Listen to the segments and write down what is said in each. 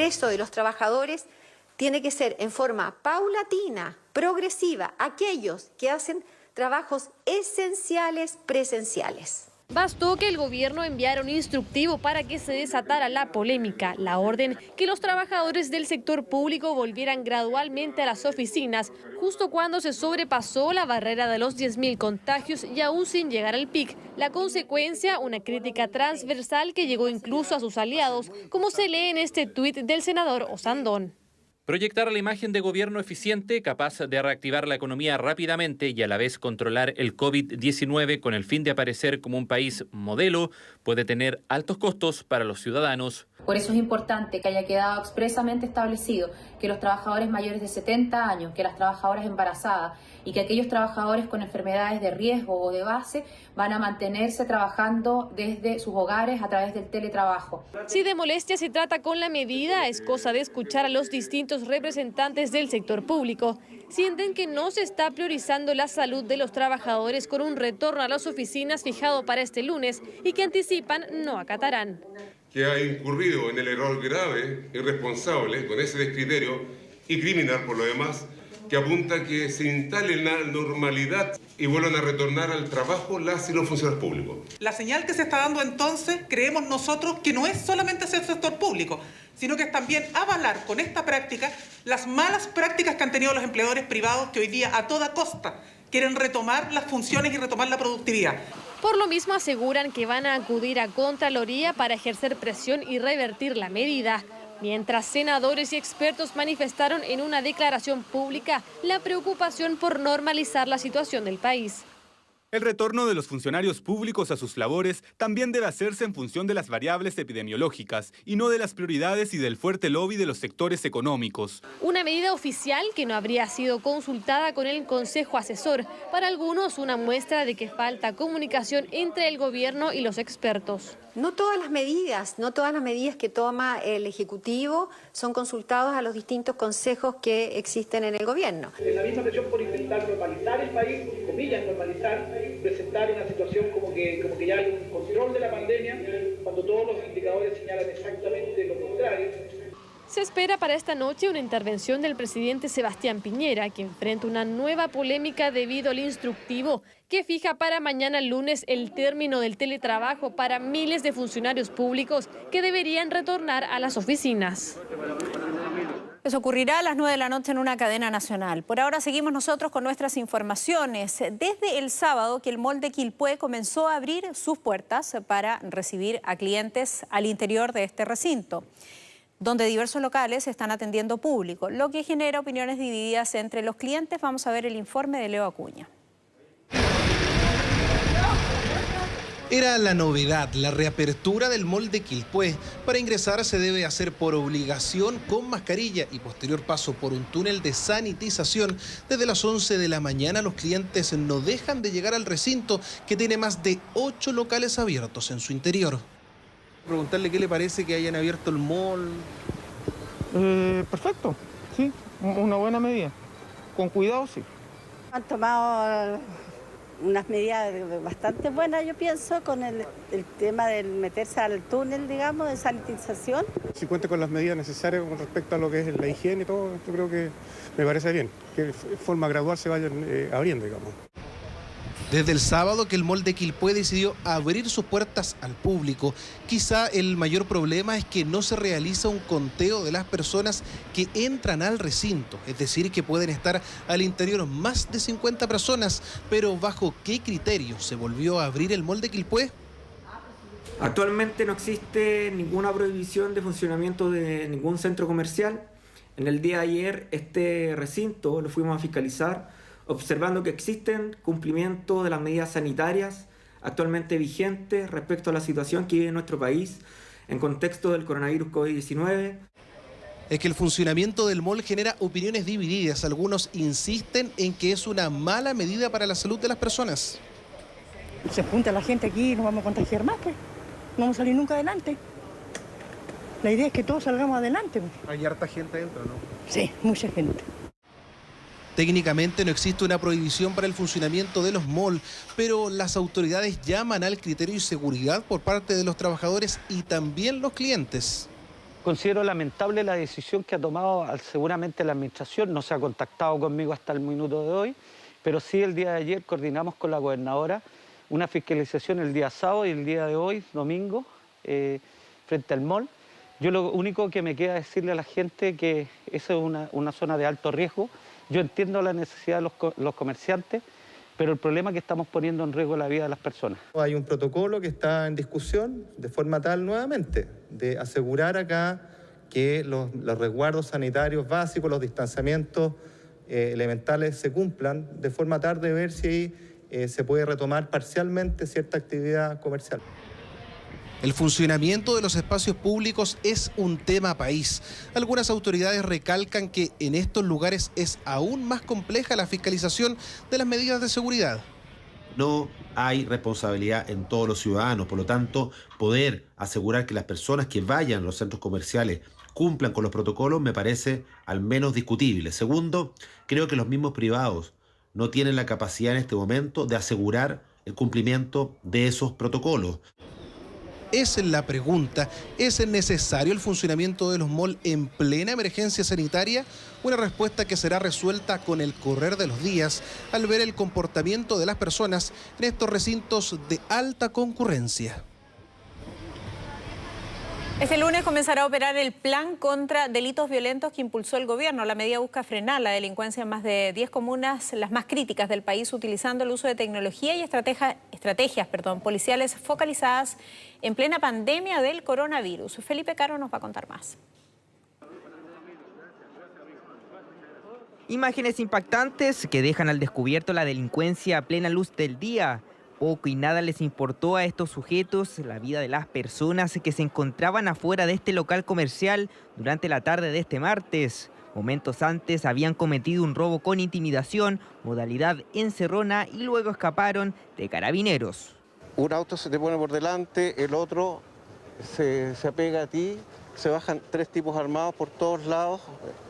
ingreso de los trabajadores tiene que ser en forma paulatina, progresiva, aquellos que hacen trabajos esenciales presenciales. Bastó que el gobierno enviara un instructivo para que se desatara la polémica, la orden que los trabajadores del sector público volvieran gradualmente a las oficinas, justo cuando se sobrepasó la barrera de los 10.000 contagios y aún sin llegar al pic. La consecuencia, una crítica transversal que llegó incluso a sus aliados, como se lee en este tuit del senador Osandón. Proyectar la imagen de gobierno eficiente, capaz de reactivar la economía rápidamente y a la vez controlar el COVID-19 con el fin de aparecer como un país modelo, puede tener altos costos para los ciudadanos. Por eso es importante que haya quedado expresamente establecido que los trabajadores mayores de 70 años, que las trabajadoras embarazadas y que aquellos trabajadores con enfermedades de riesgo o de base van a mantenerse trabajando desde sus hogares a través del teletrabajo. Si de molestia se trata con la medida, es cosa de escuchar a los distintos representantes del sector público. Sienten que no se está priorizando la salud de los trabajadores con un retorno a las oficinas fijado para este lunes y que anticipan no acatarán. Que ha incurrido en el error grave, irresponsable, con ese descriterio y criminal por lo demás, que apunta a que se instale la normalidad y vuelvan a retornar al trabajo las y los funcionarios públicos. La señal que se está dando entonces, creemos nosotros, que no es solamente hacia el sector público, sino que es también avalar con esta práctica las malas prácticas que han tenido los empleadores privados que hoy día a toda costa quieren retomar las funciones y retomar la productividad. Por lo mismo aseguran que van a acudir a Contraloría para ejercer presión y revertir la medida. Mientras senadores y expertos manifestaron en una declaración pública la preocupación por normalizar la situación del país. El retorno de los funcionarios públicos a sus labores también debe hacerse en función de las variables epidemiológicas y no de las prioridades y del fuerte lobby de los sectores económicos. Una medida oficial que no habría sido consultada con el Consejo Asesor. Para algunos, una muestra de que falta comunicación entre el gobierno y los expertos. No todas las medidas que toma el Ejecutivo son consultados a los distintos consejos que existen en el gobierno. En la misma presión por intentar normalizar el país, comillas normalizar, presentar una situación como que ya hay un control de la pandemia, cuando todos los indicadores señalan exactamente lo contrario. Se espera para esta noche una intervención del presidente Sebastián Piñera, que enfrenta una nueva polémica debido al instructivo que fija para mañana lunes el término del teletrabajo para miles de funcionarios públicos que deberían retornar a las oficinas. Eso ocurrirá a las 9 de la noche en una cadena nacional. Por ahora seguimos nosotros con nuestras informaciones. Desde el sábado que el Mall de Quilpué comenzó a abrir sus puertas para recibir a clientes al interior de este recinto, donde diversos locales están atendiendo público, lo que genera opiniones divididas entre los clientes. Vamos a ver el informe de Leo Acuña. Era la novedad, la reapertura del Mall de Quilpué. Para ingresar se debe hacer por obligación con mascarilla y posterior paso por un túnel de sanitización. Desde las 11 de la mañana los clientes no dejan de llegar al recinto, que tiene más de 8 locales abiertos en su interior. Preguntarle qué le parece que hayan abierto el mall. Perfecto, sí, una buena medida. Con cuidado, sí. Han tomado unas medidas bastante buenas, yo pienso, con el tema del meterse al túnel, digamos, de sanitización. Si cuenta con las medidas necesarias con respecto a lo que es la higiene y todo, yo creo que me parece bien, que de forma gradual se vayan abriendo, digamos. Desde el sábado que el Mall de Quilpué decidió abrir sus puertas al público, quizá el mayor problema es que no se realiza un conteo de las personas que entran al recinto, es decir, que pueden estar al interior más de 50 personas, pero ¿bajo qué criterio se volvió a abrir el Mall de Quilpué? Actualmente no existe ninguna prohibición de funcionamiento de ningún centro comercial. En el día de ayer este recinto lo fuimos a fiscalizar, observando que existen cumplimiento de las medidas sanitarias actualmente vigentes respecto a la situación que vive nuestro país en contexto del coronavirus COVID-19. Es que el funcionamiento del mall genera opiniones divididas. Algunos insisten en que es una mala medida para la salud de las personas. Se junta la gente aquí y nos vamos a contagiar más, pues. No vamos a salir nunca adelante. La idea es que todos salgamos adelante. ¿Hay harta gente adentro, no? Sí, mucha gente. Técnicamente no existe una prohibición para el funcionamiento de los malls, pero las autoridades llaman al criterio y seguridad por parte de los trabajadores y también los clientes. Considero lamentable la decisión que ha tomado seguramente la administración. No se ha contactado conmigo hasta el minuto de hoy, pero sí el día de ayer coordinamos con la gobernadora una fiscalización el día sábado y el día de hoy, domingo, frente al mall. Yo lo único que me queda es decirle a la gente que esa es una zona de alto riesgo. Yo entiendo la necesidad de los comerciantes, pero el problema es que estamos poniendo en riesgo la vida de las personas. Hay un protocolo que está en discusión de forma tal nuevamente de asegurar acá que los resguardos sanitarios básicos, los distanciamientos elementales se cumplan, de forma tal de ver si se puede retomar parcialmente cierta actividad comercial. El funcionamiento de los espacios públicos es un tema país. Algunas autoridades recalcan que en estos lugares es aún más compleja la fiscalización de las medidas de seguridad. No hay responsabilidad en todos los ciudadanos, por lo tanto, poder asegurar que las personas que vayan a los centros comerciales cumplan con los protocolos me parece al menos discutible. Segundo, creo que los mismos privados no tienen la capacidad en este momento de asegurar el cumplimiento de esos protocolos. Esa es la pregunta. ¿Es necesario el funcionamiento de los malls en plena emergencia sanitaria? Una respuesta que será resuelta con el correr de los días al ver el comportamiento de las personas en estos recintos de alta concurrencia. Este lunes comenzará a operar el plan contra delitos violentos que impulsó el gobierno. La medida busca frenar la delincuencia en más de 10 comunas, las más críticas del país, utilizando el uso de tecnología y estrategias policiales focalizadas en plena pandemia del coronavirus. Felipe Caro nos va a contar más. Imágenes impactantes que dejan al descubierto la delincuencia a plena luz del día. Poco y nada les importó a estos sujetos la vida de las personas que se encontraban afuera de este local comercial durante la tarde de este martes. Momentos antes habían cometido un robo con intimidación, modalidad encerrona, y luego escaparon de Carabineros. Un auto se te pone por delante, el otro se apega a ti, se bajan 3 tipos armados por todos lados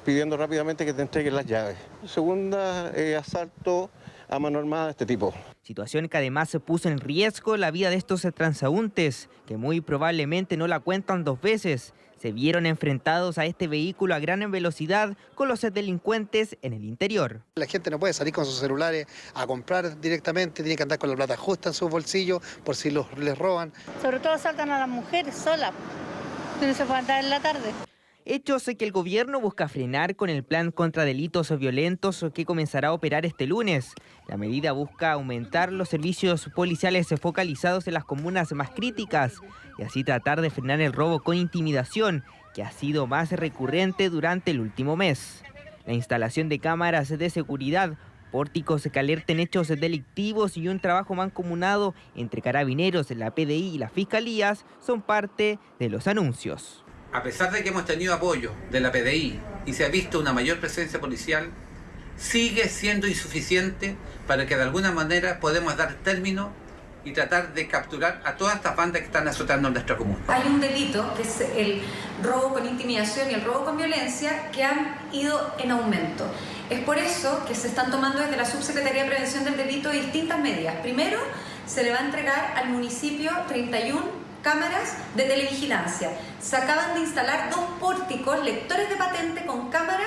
pidiendo rápidamente que te entreguen las llaves. Segunda, asalto a mano armada de este tipo. Situación que además se puso en riesgo la vida de estos transeúntes, que muy probablemente no la cuentan 2 veces. Se vieron enfrentados a este vehículo a gran velocidad con los delincuentes en el interior. La gente no puede salir con sus celulares a comprar directamente, tiene que andar con la plata justa en sus bolsillos por si les roban. Sobre todo saltan a las mujeres solas, no se puede andar en la tarde. Hechos que el gobierno busca frenar con el plan contra delitos violentos que comenzará a operar este lunes. La medida busca aumentar los servicios policiales focalizados en las comunas más críticas y así tratar de frenar el robo con intimidación, que ha sido más recurrente durante el último mes. La instalación de cámaras de seguridad, pórticos que alerten hechos delictivos y un trabajo mancomunado entre Carabineros, la PDI y las fiscalías son parte de los anuncios. A pesar de que hemos tenido apoyo de la PDI y se ha visto una mayor presencia policial, sigue siendo insuficiente para que de alguna manera podamos dar término y tratar de capturar a todas estas bandas que están azotando en nuestra comuna. Hay un delito, que es el robo con intimidación y el robo con violencia, que han ido en aumento. Es por eso que se están tomando desde la Subsecretaría de Prevención del Delito distintas medidas. Primero, se le va a entregar al municipio 31 cámaras de televigilancia. Se acaban de instalar 2 pórticos, lectores de patente con cámara.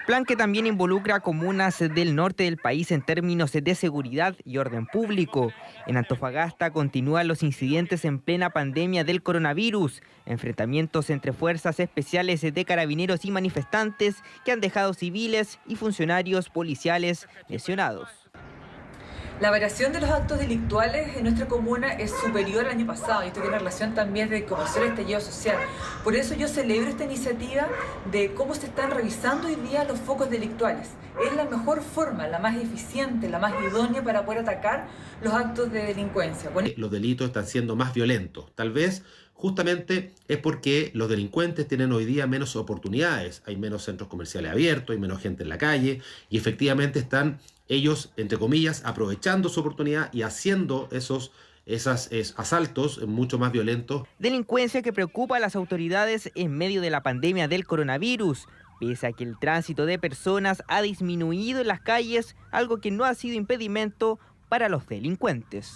Plan que también involucra a comunas del norte del país en términos de seguridad y orden público. En Antofagasta continúan los incidentes en plena pandemia del coronavirus, enfrentamientos entre fuerzas especiales de Carabineros y manifestantes que han dejado civiles y funcionarios policiales lesionados. La variación de los actos delictuales en nuestra comuna es superior al año pasado y esto tiene relación también de cómo es el estallido social. Por eso yo celebro esta iniciativa de cómo se están revisando hoy día los focos delictuales. Es la mejor forma, la más eficiente, la más idónea para poder atacar los actos de delincuencia. Los delitos están siendo más violentos. Tal vez justamente es porque los delincuentes tienen hoy día menos oportunidades. Hay menos centros comerciales abiertos, hay menos gente en la calle y efectivamente están ellos, entre comillas, aprovechando su oportunidad y haciendo esos asaltos mucho más violentos. Delincuencia que preocupa a las autoridades en medio de la pandemia del coronavirus. Pese a que el tránsito de personas ha disminuido en las calles, algo que no ha sido impedimento para los delincuentes.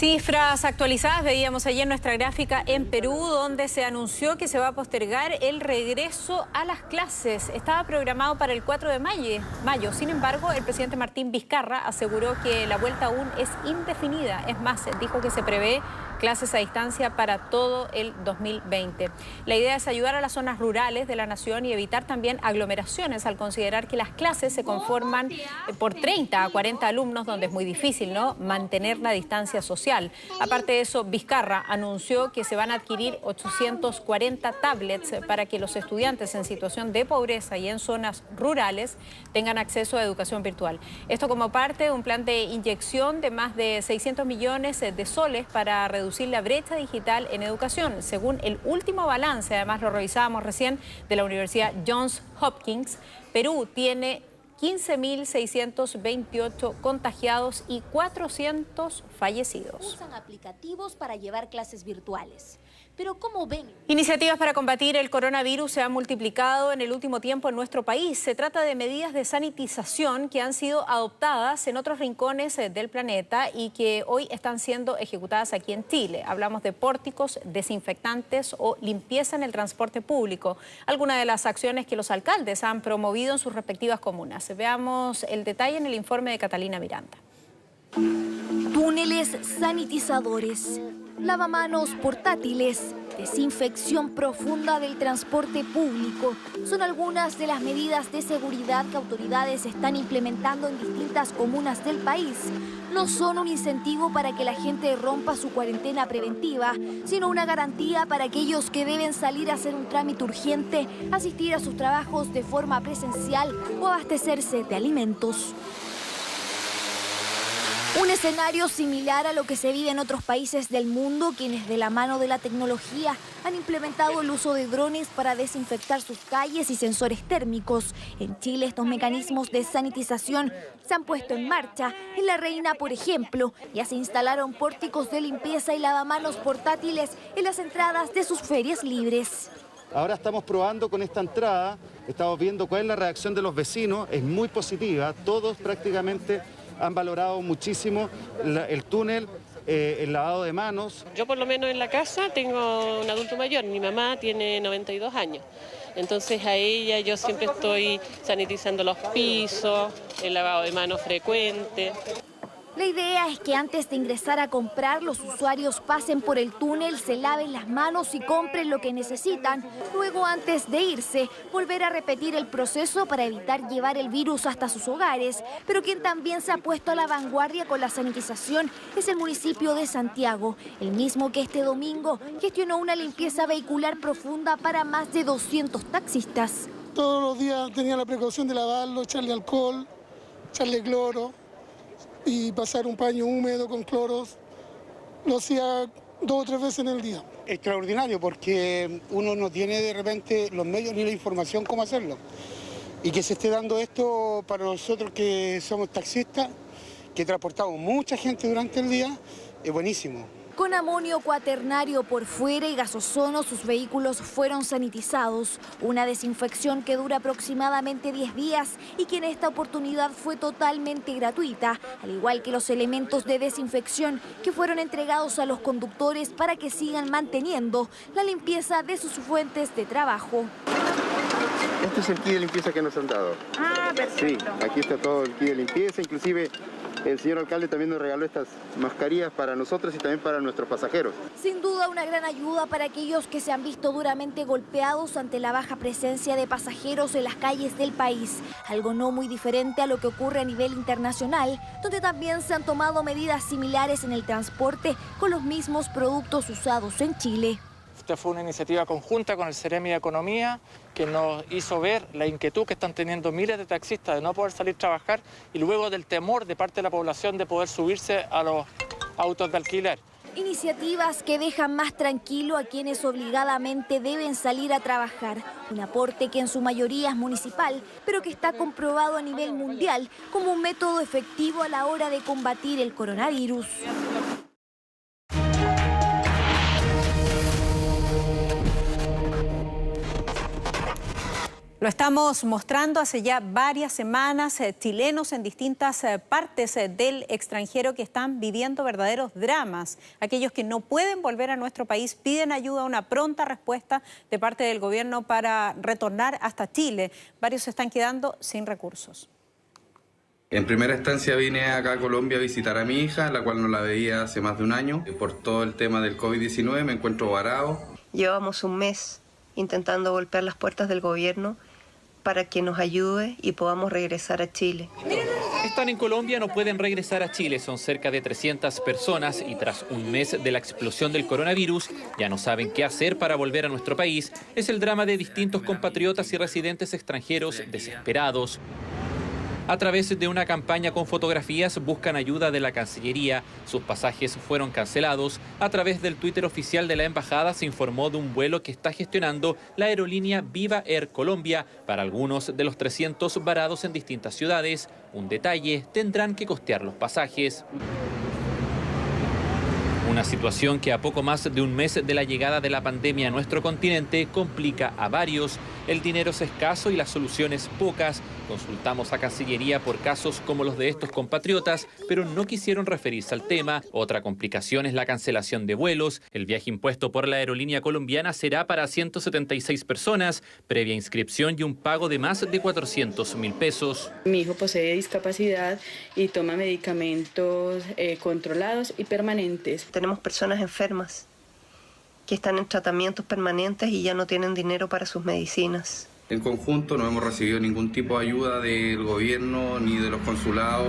Cifras actualizadas veíamos ayer en nuestra gráfica en Perú, donde se anunció que se va a postergar el regreso a las clases. Estaba programado para el 4 de mayo. Sin embargo, el presidente Martín Vizcarra aseguró que la vuelta aún es indefinida. Es más, dijo que se prevé clases a distancia para todo el 2020. La idea es ayudar a las zonas rurales de la nación y evitar también aglomeraciones, al considerar que las clases se conforman por 30 a 40 alumnos, donde es muy difícil, ¿no?, mantener la distancia social. Aparte de eso, Vizcarra anunció que se van a adquirir 840 tablets para que los estudiantes en situación de pobreza y en zonas rurales tengan acceso a educación virtual. Esto como parte de un plan de inyección de más de 600 millones de soles para reducir la brecha digital en educación. Según el último balance, además lo revisábamos recién, de la Universidad Johns Hopkins, Perú tiene 15.628 contagiados y 400 fallecidos. Usan aplicativos para llevar clases virtuales. Pero ¿cómo ven? Iniciativas para combatir el coronavirus se han multiplicado en el último tiempo en nuestro país. Se trata de medidas de sanitización que han sido adoptadas en otros rincones del planeta y que hoy están siendo ejecutadas aquí en Chile. Hablamos de pórticos, desinfectantes o limpieza en el transporte público. Algunas de las acciones que los alcaldes han promovido en sus respectivas comunas. Veamos el detalle en el informe de Catalina Miranda. Túneles sanitizadores, lavamanos portátiles, desinfección profunda del transporte público. Son algunas de las medidas de seguridad que autoridades están implementando en distintas comunas del país. No son un incentivo para que la gente rompa su cuarentena preventiva, sino una garantía para aquellos que deben salir a hacer un trámite urgente, asistir a sus trabajos de forma presencial o abastecerse de alimentos. Un escenario similar a lo que se vive en otros países del mundo, quienes de la mano de la tecnología han implementado el uso de drones para desinfectar sus calles y sensores térmicos. En Chile estos mecanismos de sanitización se han puesto en marcha. En La Reina, por ejemplo, ya se instalaron pórticos de limpieza y lavamanos portátiles en las entradas de sus ferias libres. Ahora estamos probando con esta entrada, estamos viendo cuál es la reacción de los vecinos, es muy positiva, todos prácticamente han valorado muchísimo el túnel, el lavado de manos. Yo por lo menos en la casa tengo un adulto mayor, mi mamá tiene 92 años, entonces a ella yo siempre estoy sanitizando los pisos, el lavado de manos frecuente. La idea es que antes de ingresar a comprar, los usuarios pasen por el túnel, se laven las manos y compren lo que necesitan. Luego, antes de irse, volver a repetir el proceso para evitar llevar el virus hasta sus hogares. Pero quien también se ha puesto a la vanguardia con la sanitización es el municipio de Santiago, el mismo que este domingo gestionó una limpieza vehicular profunda para más de 200 taxistas. Todos los días tenía la precaución de lavarlo, echarle alcohol, echarle cloro y pasar un paño húmedo con cloros. Lo hacía 2 o 3 veces en el día. Extraordinario, porque uno no tiene de repente los medios ni la información cómo hacerlo. Y que se esté dando esto para nosotros que somos taxistas, que transportamos mucha gente durante el día, es buenísimo. Con amonio cuaternario por fuera y gasosono, sus vehículos fueron sanitizados. Una desinfección que dura aproximadamente 10 días y que en esta oportunidad fue totalmente gratuita, al igual que los elementos de desinfección que fueron entregados a los conductores para que sigan manteniendo la limpieza de sus fuentes de trabajo. Este es el kit de limpieza que nos han dado. Ah, perfecto. Sí, aquí está todo el kit de limpieza, inclusive el señor alcalde también nos regaló estas mascarillas para nosotros y también para nuestros pasajeros. Sin duda una gran ayuda para aquellos que se han visto duramente golpeados ante la baja presencia de pasajeros en las calles del país. Algo no muy diferente a lo que ocurre a nivel internacional, donde también se han tomado medidas similares en el transporte con los mismos productos usados en Chile. Esta fue una iniciativa conjunta con el Ceremi de Economía que nos hizo ver la inquietud que están teniendo miles de taxistas de no poder salir a trabajar y luego del temor de parte de la población de poder subirse a los autos de alquiler. Iniciativas que dejan más tranquilo a quienes obligadamente deben salir a trabajar. Un aporte que en su mayoría es municipal, pero que está comprobado a nivel mundial como un método efectivo a la hora de combatir el coronavirus. Lo estamos mostrando hace ya varias semanas, chilenos en distintas partes del extranjero que están viviendo verdaderos dramas. Aquellos que no pueden volver a nuestro país piden ayuda, una pronta respuesta de parte del gobierno para retornar hasta Chile. Varios se están quedando sin recursos. En primera instancia vine acá a Colombia a visitar a mi hija, la cual no la veía hace más de un año. Por todo el tema del COVID-19 me encuentro varado. Llevamos un mes intentando golpear las puertas del gobierno para que nos ayude y podamos regresar a Chile. Están en Colombia, no pueden regresar a Chile. Son cerca de 300 personas y tras un mes de la explosión del coronavirus ya no saben qué hacer para volver a nuestro país. Es el drama de distintos compatriotas y residentes extranjeros desesperados. A través de una campaña con fotografías buscan ayuda de la Cancillería. Sus pasajes fueron cancelados. A través del Twitter oficial de la Embajada se informó de un vuelo que está gestionando la aerolínea Viva Air Colombia para algunos de los 300 varados en distintas ciudades. Un detalle, tendrán que costear los pasajes. Una situación que a poco más de un mes de la llegada de la pandemia a nuestro continente complica a varios. El dinero es escaso y las soluciones pocas. Consultamos a Cancillería por casos como los de estos compatriotas, pero no quisieron referirse al tema. Otra complicación es la cancelación de vuelos. El viaje impuesto por la aerolínea colombiana será para 176 personas, previa inscripción y un pago de más de 400.000 pesos. Mi hijo posee discapacidad y toma medicamentos controlados y permanentes. Tenemos personas enfermas que están en tratamientos permanentes y ya no tienen dinero para sus medicinas. En conjunto no hemos recibido ningún tipo de ayuda del gobierno ni de los consulados.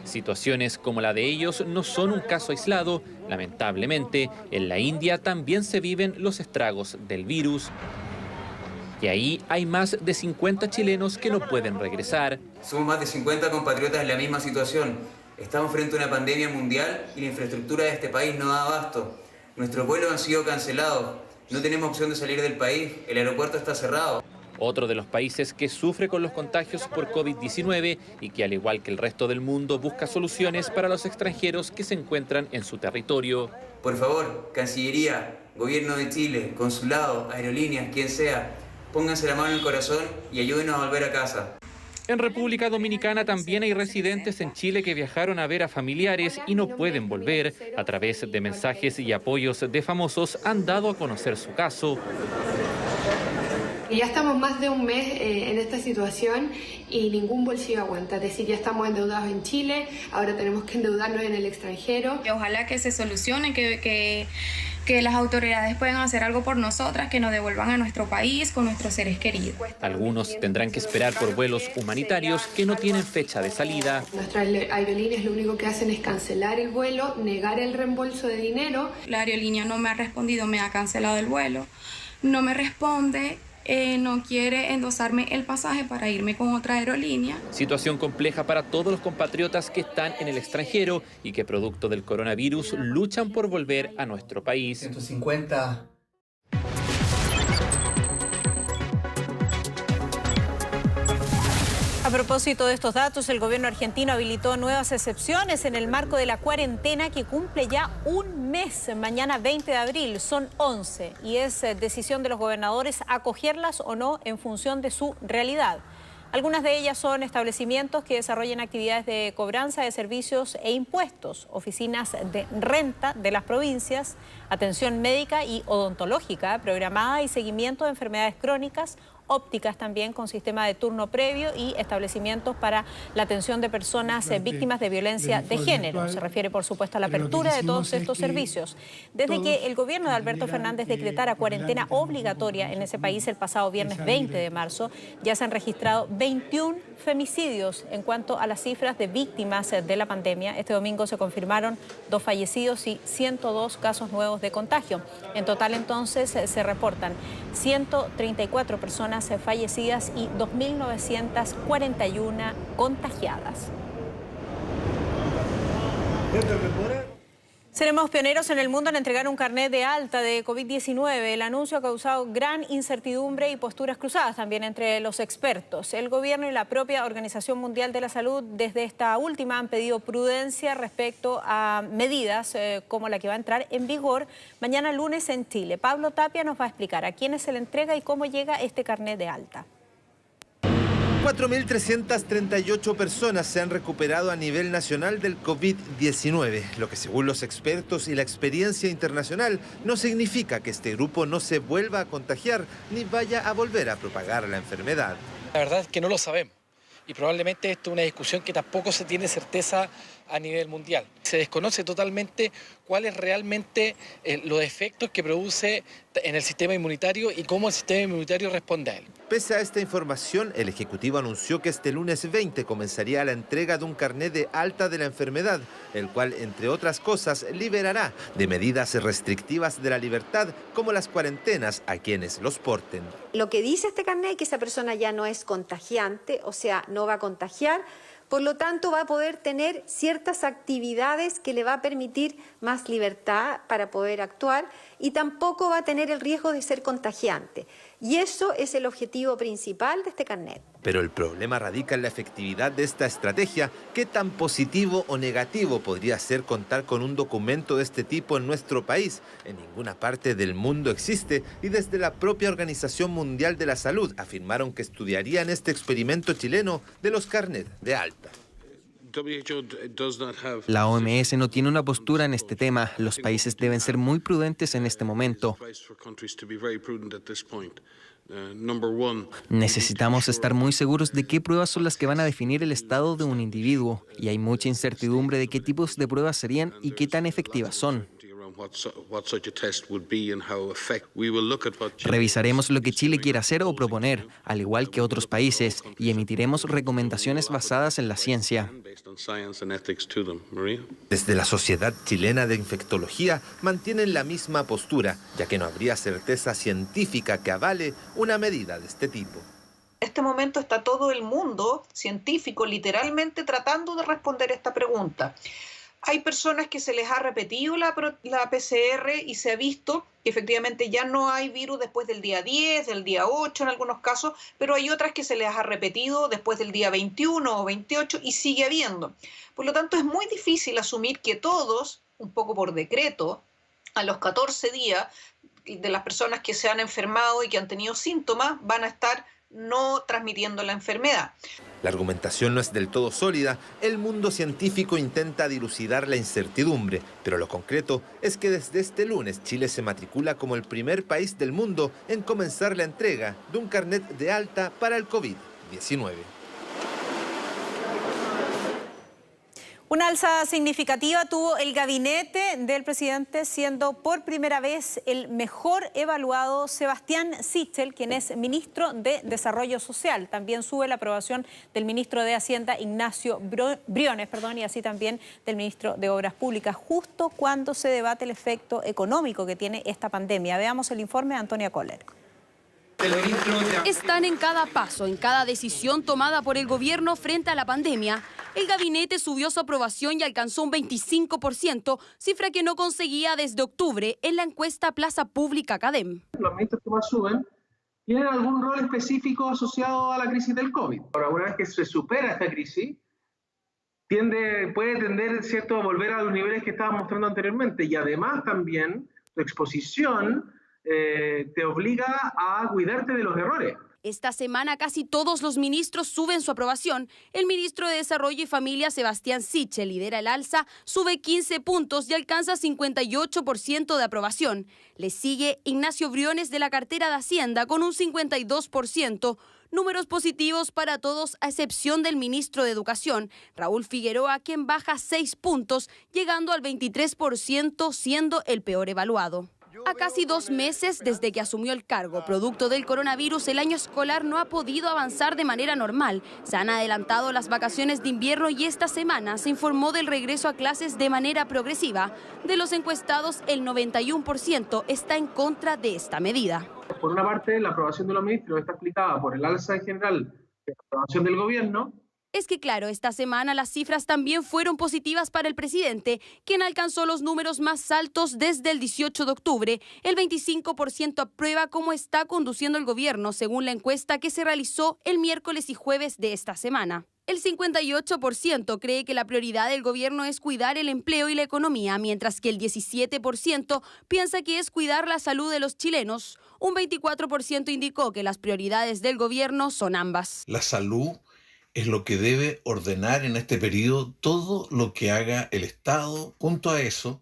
Situaciones como la de ellos no son un caso aislado. Lamentablemente, en la India también se viven los estragos del virus. Y ahí hay más de 50 chilenos que no pueden regresar. Somos más de 50 compatriotas en la misma situación. Estamos frente a una pandemia mundial y la infraestructura de este país no da abasto. Nuestros vuelos han sido cancelados. No tenemos opción de salir del país. El aeropuerto está cerrado. Otro de los países que sufre con los contagios por COVID-19 y que, al igual que el resto del mundo, busca soluciones para los extranjeros que se encuentran en su territorio. Por favor, Cancillería, Gobierno de Chile, Consulado, aerolíneas, quien sea, pónganse la mano en el corazón y ayúdenos a volver a casa. En República Dominicana también hay residentes en Chile que viajaron a ver a familiares y no pueden volver. A través de mensajes y apoyos de famosos han dado a conocer su caso. Ya estamos más de un mes en esta situación y ningún bolsillo aguanta. Es decir, ya estamos endeudados en Chile, ahora tenemos que endeudarnos en el extranjero. Ojalá que se solucione, que las autoridades puedan hacer algo por nosotras, que nos devuelvan a nuestro país con nuestros seres queridos. Algunos tendrán que esperar por vuelos humanitarios que no tienen fecha de salida. Nuestras aerolíneas lo único que hacen es cancelar el vuelo, negar el reembolso de dinero. La aerolínea no me ha respondido, me ha cancelado el vuelo, no me responde. No quiere endosarme el pasaje para irme con otra aerolínea. Situación compleja para todos los compatriotas que están en el extranjero y que, producto del coronavirus, luchan por volver a nuestro país. 150. A propósito de estos datos, el gobierno argentino habilitó nuevas excepciones en el marco de la cuarentena que cumple ya un mes. Mañana 20 de abril son 11 y es decisión de los gobernadores acogerlas o no en función de su realidad. Algunas de ellas son establecimientos que desarrollen actividades de cobranza de servicios e impuestos, oficinas de renta de las provincias, atención médica y odontológica programada y seguimiento de enfermedades crónicas, ópticas también con sistema de turno previo y establecimientos para la atención de personas víctimas de violencia de género. Se refiere, por supuesto, a la apertura de todos estos servicios. Desde que el gobierno de Alberto Fernández decretara cuarentena obligatoria en ese país el pasado viernes 20 de marzo, ya se han registrado 21 femicidios en cuanto a las cifras de víctimas de la pandemia. Este domingo se confirmaron 2 fallecidos y 102 casos nuevos de contagio. En total, entonces, se reportan 134 personas fallecidas y 2.941 contagiadas. Seremos pioneros en el mundo en entregar un carnet de alta de COVID-19. El anuncio ha causado gran incertidumbre y posturas cruzadas también entre los expertos. El gobierno y la propia Organización Mundial de la Salud desde esta última han pedido prudencia respecto a medidas como la que va a entrar en vigor mañana lunes en Chile. Pablo Tapia nos va a explicar a quiénes se le entrega y cómo llega este carnet de alta. 4.338 personas se han recuperado a nivel nacional del COVID-19, lo que según los expertos y la experiencia internacional no significa que este grupo no se vuelva a contagiar ni vaya a volver a propagar la enfermedad. La verdad es que no lo sabemos y probablemente esto es una discusión que tampoco se tiene certeza a nivel mundial. Se desconoce totalmente cuáles realmente los efectos que produce en el sistema inmunitario y cómo el sistema inmunitario responde a él. Pese a esta información, el Ejecutivo anunció que este lunes 20 comenzaría la entrega de un carnet de alta de la enfermedad, el cual, entre otras cosas, liberará de medidas restrictivas de la libertad, como las cuarentenas a quienes los porten. Lo que dice este carnet es que esa persona ya no es contagiante, o sea, no va a contagiar. Por lo tanto, va a poder tener ciertas actividades que le va a permitir más libertad para poder actuar y tampoco va a tener el riesgo de ser contagiante. Y eso es el objetivo principal de este carnet. Pero el problema radica en la efectividad de esta estrategia. ¿Qué tan positivo o negativo podría ser contar con un documento de este tipo en nuestro país? En ninguna parte del mundo existe y desde la propia Organización Mundial de la Salud afirmaron que estudiarían este experimento chileno de los carnets de alta. La OMS no tiene una postura en este tema. Los países deben ser muy prudentes en este momento. Necesitamos estar muy seguros de qué pruebas son las que van a definir el estado de un individuo, y hay mucha incertidumbre de qué tipos de pruebas serían y qué tan efectivas son. Revisaremos lo que Chile quiere hacer o proponer, al igual que otros países, y emitiremos recomendaciones basadas en la ciencia. Desde la Sociedad Chilena de Infectología mantienen la misma postura, ya que no habría certeza científica que avale una medida de este tipo. En este momento está todo el mundo científico literalmente tratando de responder esta pregunta. Hay personas que se les ha repetido la PCR y se ha visto que efectivamente ya no hay virus después del día 10, del día 8 en algunos casos, pero hay otras que se les ha repetido después del día 21 o 28 y sigue habiendo. Por lo tanto, es muy difícil asumir que todos, un poco por decreto, a los 14 días de las personas que se han enfermado y que han tenido síntomas van a estar no transmitiendo la enfermedad. La argumentación no es del todo sólida. El mundo científico intenta dilucidar la incertidumbre, pero lo concreto es que desde este lunes Chile se matricula como el primer país del mundo en comenzar la entrega de un carnet de alta para el COVID-19. Una alza significativa tuvo el gabinete del presidente, siendo por primera vez el mejor evaluado Sebastián Sichel, quien es ministro de Desarrollo Social. También sube la aprobación del ministro de Hacienda, Ignacio Briones, y así también del ministro de Obras Públicas, justo cuando se debate el efecto económico que tiene esta pandemia. Veamos el informe de Antonia Kohler. Están en cada paso, en cada decisión tomada por el gobierno frente a la pandemia. El gabinete subió su aprobación y alcanzó un 25%, cifra que no conseguía desde octubre en la encuesta Plaza Pública CADEM. Los ministros que más suben tienen algún rol específico asociado a la crisis del COVID. Ahora, una vez que se supera esta crisis, puede tender, ¿cierto?, a volver a los niveles que estábamos mostrando anteriormente. Y además también su exposición te obliga a cuidarte de los errores. Esta semana casi todos los ministros suben su aprobación. El ministro de Desarrollo y Familia, Sebastián Sichel, lidera el alza, sube 15 puntos y alcanza 58% de aprobación. Le sigue Ignacio Briones de la cartera de Hacienda con un 52%. Números positivos para todos a excepción del ministro de Educación, Raúl Figueroa, quien baja 6 puntos, llegando al 23%, siendo el peor evaluado. A casi 2 meses desde que asumió el cargo, producto del coronavirus, el año escolar no ha podido avanzar de manera normal. Se han adelantado las vacaciones de invierno y esta semana se informó del regreso a clases de manera progresiva. De los encuestados, el 91% está en contra de esta medida. Por una parte, la aprobación de los ministros está explicada por el alza en general de la aprobación del gobierno. Es que claro, esta semana las cifras también fueron positivas para el presidente, quien alcanzó los números más altos desde el 18 de octubre. El 25% aprueba cómo está conduciendo el gobierno, según la encuesta que se realizó el miércoles y jueves de esta semana. El 58% cree que la prioridad del gobierno es cuidar el empleo y la economía, mientras que el 17% piensa que es cuidar la salud de los chilenos. Un 24% indicó que las prioridades del gobierno son ambas. La salud es lo que debe ordenar en este periodo todo lo que haga el Estado. Junto a eso,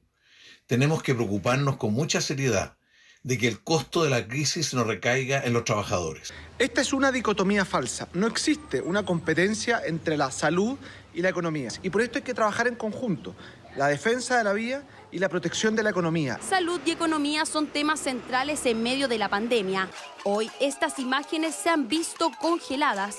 tenemos que preocuparnos con mucha seriedad de que el costo de la crisis no recaiga en los trabajadores. Esta es una dicotomía falsa. No existe una competencia entre la salud y la economía. Y por esto hay que trabajar en conjunto. La defensa de la vida y la protección de la economía. Salud y economía son temas centrales en medio de la pandemia. Hoy estas imágenes se han visto congeladas.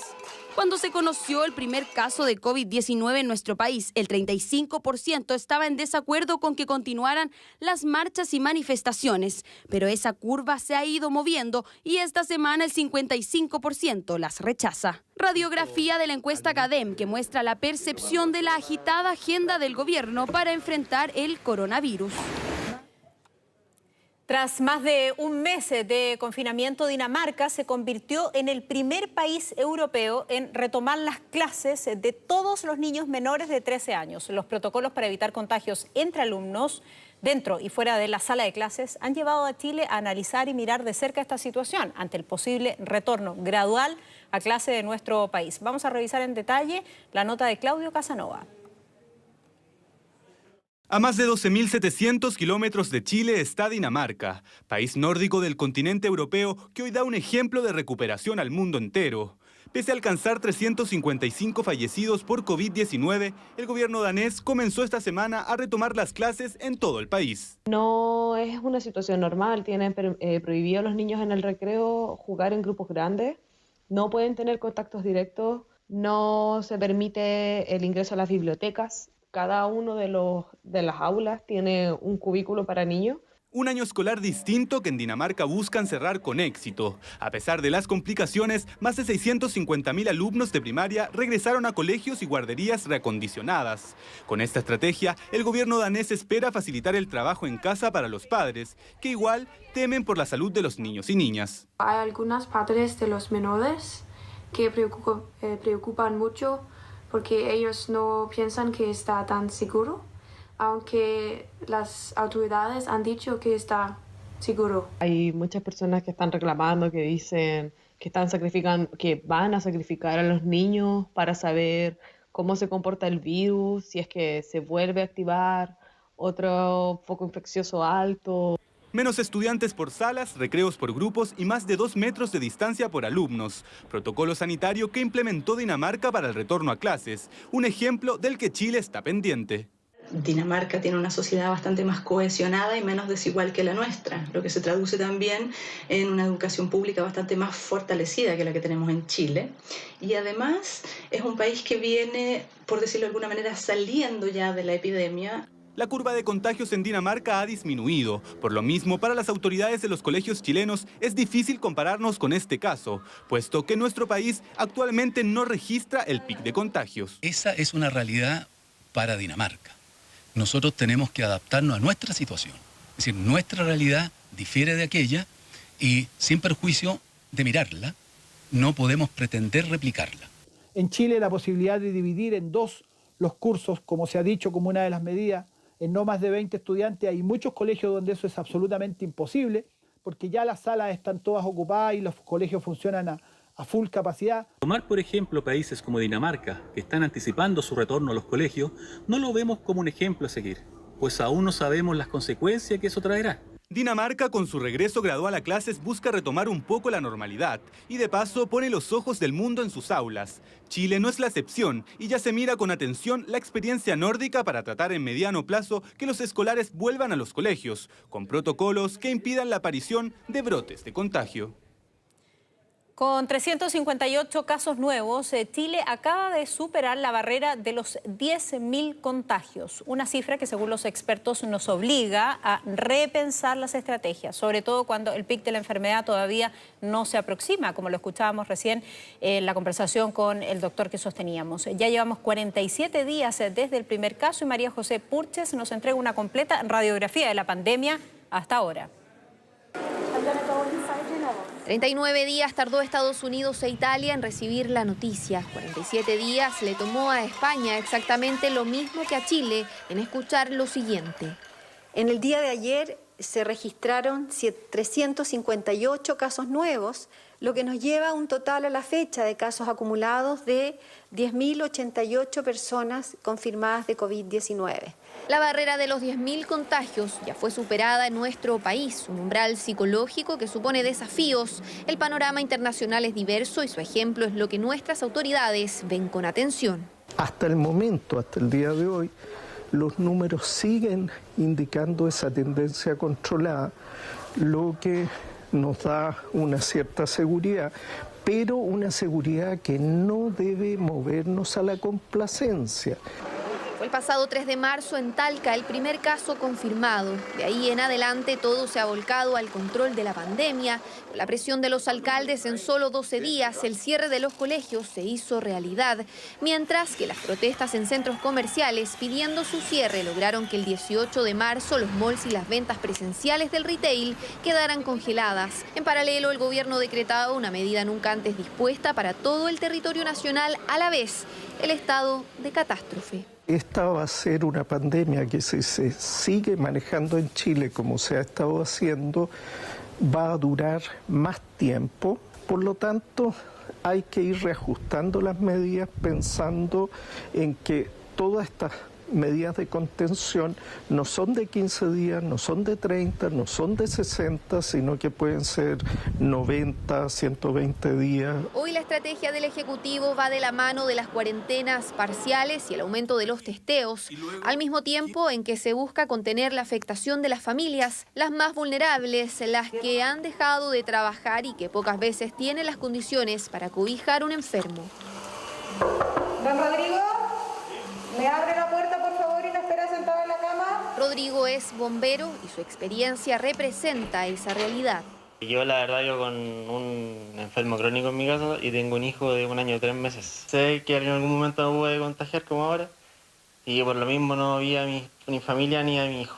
Cuando se conoció el primer caso de COVID-19 en nuestro país, el 35% estaba en desacuerdo con que continuaran las marchas y manifestaciones, pero esa curva se ha ido moviendo y esta semana el 55% las rechaza. Radiografía de la encuesta CADEM que muestra la percepción de la agitada agenda del gobierno para enfrentar el coronavirus. Tras más de un mes de confinamiento, Dinamarca se convirtió en el primer país europeo en retomar las clases de todos los niños menores de 13 años. Los protocolos para evitar contagios entre alumnos dentro y fuera de la sala de clases han llevado a Chile a analizar y mirar de cerca esta situación ante el posible retorno gradual a clase de nuestro país. Vamos a revisar en detalle la nota de Claudio Casanova. A más de 12.700 kilómetros de Chile está Dinamarca, país nórdico del continente europeo que hoy da un ejemplo de recuperación al mundo entero. Pese a alcanzar 355 fallecidos por COVID-19, el gobierno danés comenzó esta semana a retomar las clases en todo el país. No es una situación normal, tienen prohibido a los niños en el recreo jugar en grupos grandes, no pueden tener contactos directos, no se permite el ingreso a las bibliotecas. Cada uno de las aulas tiene un cubículo para niños. Un año escolar distinto que en Dinamarca buscan cerrar con éxito. A pesar de las complicaciones, más de 650.000 alumnos de primaria regresaron a colegios y guarderías reacondicionadas. Con esta estrategia, el gobierno danés espera facilitar el trabajo en casa para los padres, que igual temen por la salud de los niños y niñas. Hay algunas padres de los menores que preocupan mucho porque ellos no piensan que está tan seguro, aunque las autoridades han dicho que está seguro. Hay muchas personas que están reclamando, que dicen que que van a sacrificar a los niños para saber cómo se comporta el virus, si es que se vuelve a activar otro foco infeccioso alto. Menos estudiantes por salas, recreos por grupos y más de 2 metros de distancia por alumnos. Protocolo sanitario que implementó Dinamarca para el retorno a clases. Un ejemplo del que Chile está pendiente. Dinamarca tiene una sociedad bastante más cohesionada y menos desigual que la nuestra, lo que se traduce también en una educación pública bastante más fortalecida que la que tenemos en Chile. Y además es un país que viene, por decirlo de alguna manera, saliendo ya de la epidemia. La curva de contagios en Dinamarca ha disminuido. Por lo mismo, para las autoridades de los colegios chilenos es difícil compararnos con este caso, puesto que nuestro país actualmente no registra el pic de contagios. Esa es una realidad para Dinamarca. Nosotros tenemos que adaptarnos a nuestra situación. Es decir, nuestra realidad difiere de aquella y sin perjuicio de mirarla, no podemos pretender replicarla. En Chile la posibilidad de dividir en 2 los cursos, como se ha dicho como una de las medidas, en no más de 20 estudiantes. Hay muchos colegios donde eso es absolutamente imposible, porque ya las salas están todas ocupadas y los colegios funcionan a full capacidad. Tomar, por ejemplo, países como Dinamarca, que están anticipando su retorno a los colegios, no lo vemos como un ejemplo a seguir, pues aún no sabemos las consecuencias que eso traerá. Dinamarca, con su regreso gradual a clases, busca retomar un poco la normalidad y de paso pone los ojos del mundo en sus aulas. Chile no es la excepción y ya se mira con atención la experiencia nórdica para tratar en mediano plazo que los escolares vuelvan a los colegios, con protocolos que impidan la aparición de brotes de contagio. Con 358 casos nuevos, Chile acaba de superar la barrera de los 10.000 contagios, una cifra que según los expertos nos obliga a repensar las estrategias, sobre todo cuando el pic de la enfermedad todavía no se aproxima, como lo escuchábamos recién en la conversación con el doctor que sosteníamos. Ya llevamos 47 días desde el primer caso y María José Purches nos entrega una completa radiografía de la pandemia hasta ahora. 39 días tardó Estados Unidos e Italia en recibir la noticia. 47 días le tomó a España exactamente lo mismo que a Chile en escuchar lo siguiente. En el día de ayer se registraron 358 casos nuevos, lo que nos lleva a un total a la fecha de casos acumulados de 10.088 personas confirmadas de COVID-19. La barrera de los 10.000 contagios ya fue superada en nuestro país, un umbral psicológico que supone desafíos. El panorama internacional es diverso y su ejemplo es lo que nuestras autoridades ven con atención. Hasta el momento, hasta el día de hoy, los números siguen indicando esa tendencia controlada, lo que nos da una cierta seguridad, pero una seguridad que no debe movernos a la complacencia. Fue el pasado 3 de marzo en Talca el primer caso confirmado. De ahí en adelante todo se ha volcado al control de la pandemia. Con la presión de los alcaldes, en solo 12 días el cierre de los colegios se hizo realidad, mientras que las protestas en centros comerciales pidiendo su cierre lograron que el 18 de marzo los malls y las ventas presenciales del retail quedaran congeladas. En paralelo, el gobierno decretaba una medida nunca antes dispuesta para todo el territorio nacional a la vez, el estado de catástrofe. Esta va a ser una pandemia que si se sigue manejando en Chile como se ha estado haciendo, va a durar más tiempo. Por lo tanto, hay que ir reajustando las medidas pensando en que todas estas medidas de contención no son de 15 días, no son de 30, no son de 60, sino que pueden ser 90, 120 días. Hoy la estrategia del Ejecutivo va de la mano de las cuarentenas parciales y el aumento de los testeos, al mismo tiempo en que se busca contener la afectación de las familias, las más vulnerables, las que han dejado de trabajar y que pocas veces tienen las condiciones para cobijar un enfermo. Don Rodrigo, ¿me abre la puerta, por favor, y no espera sentado en la cama? Rodrigo es bombero y su experiencia representa esa realidad. Yo la verdad yo con un enfermo crónico en mi casa y tengo un hijo de 1 año y 3 meses. Sé que en algún momento me pude contagiar como ahora y por lo mismo no vi a mi familia ni a mi hijo.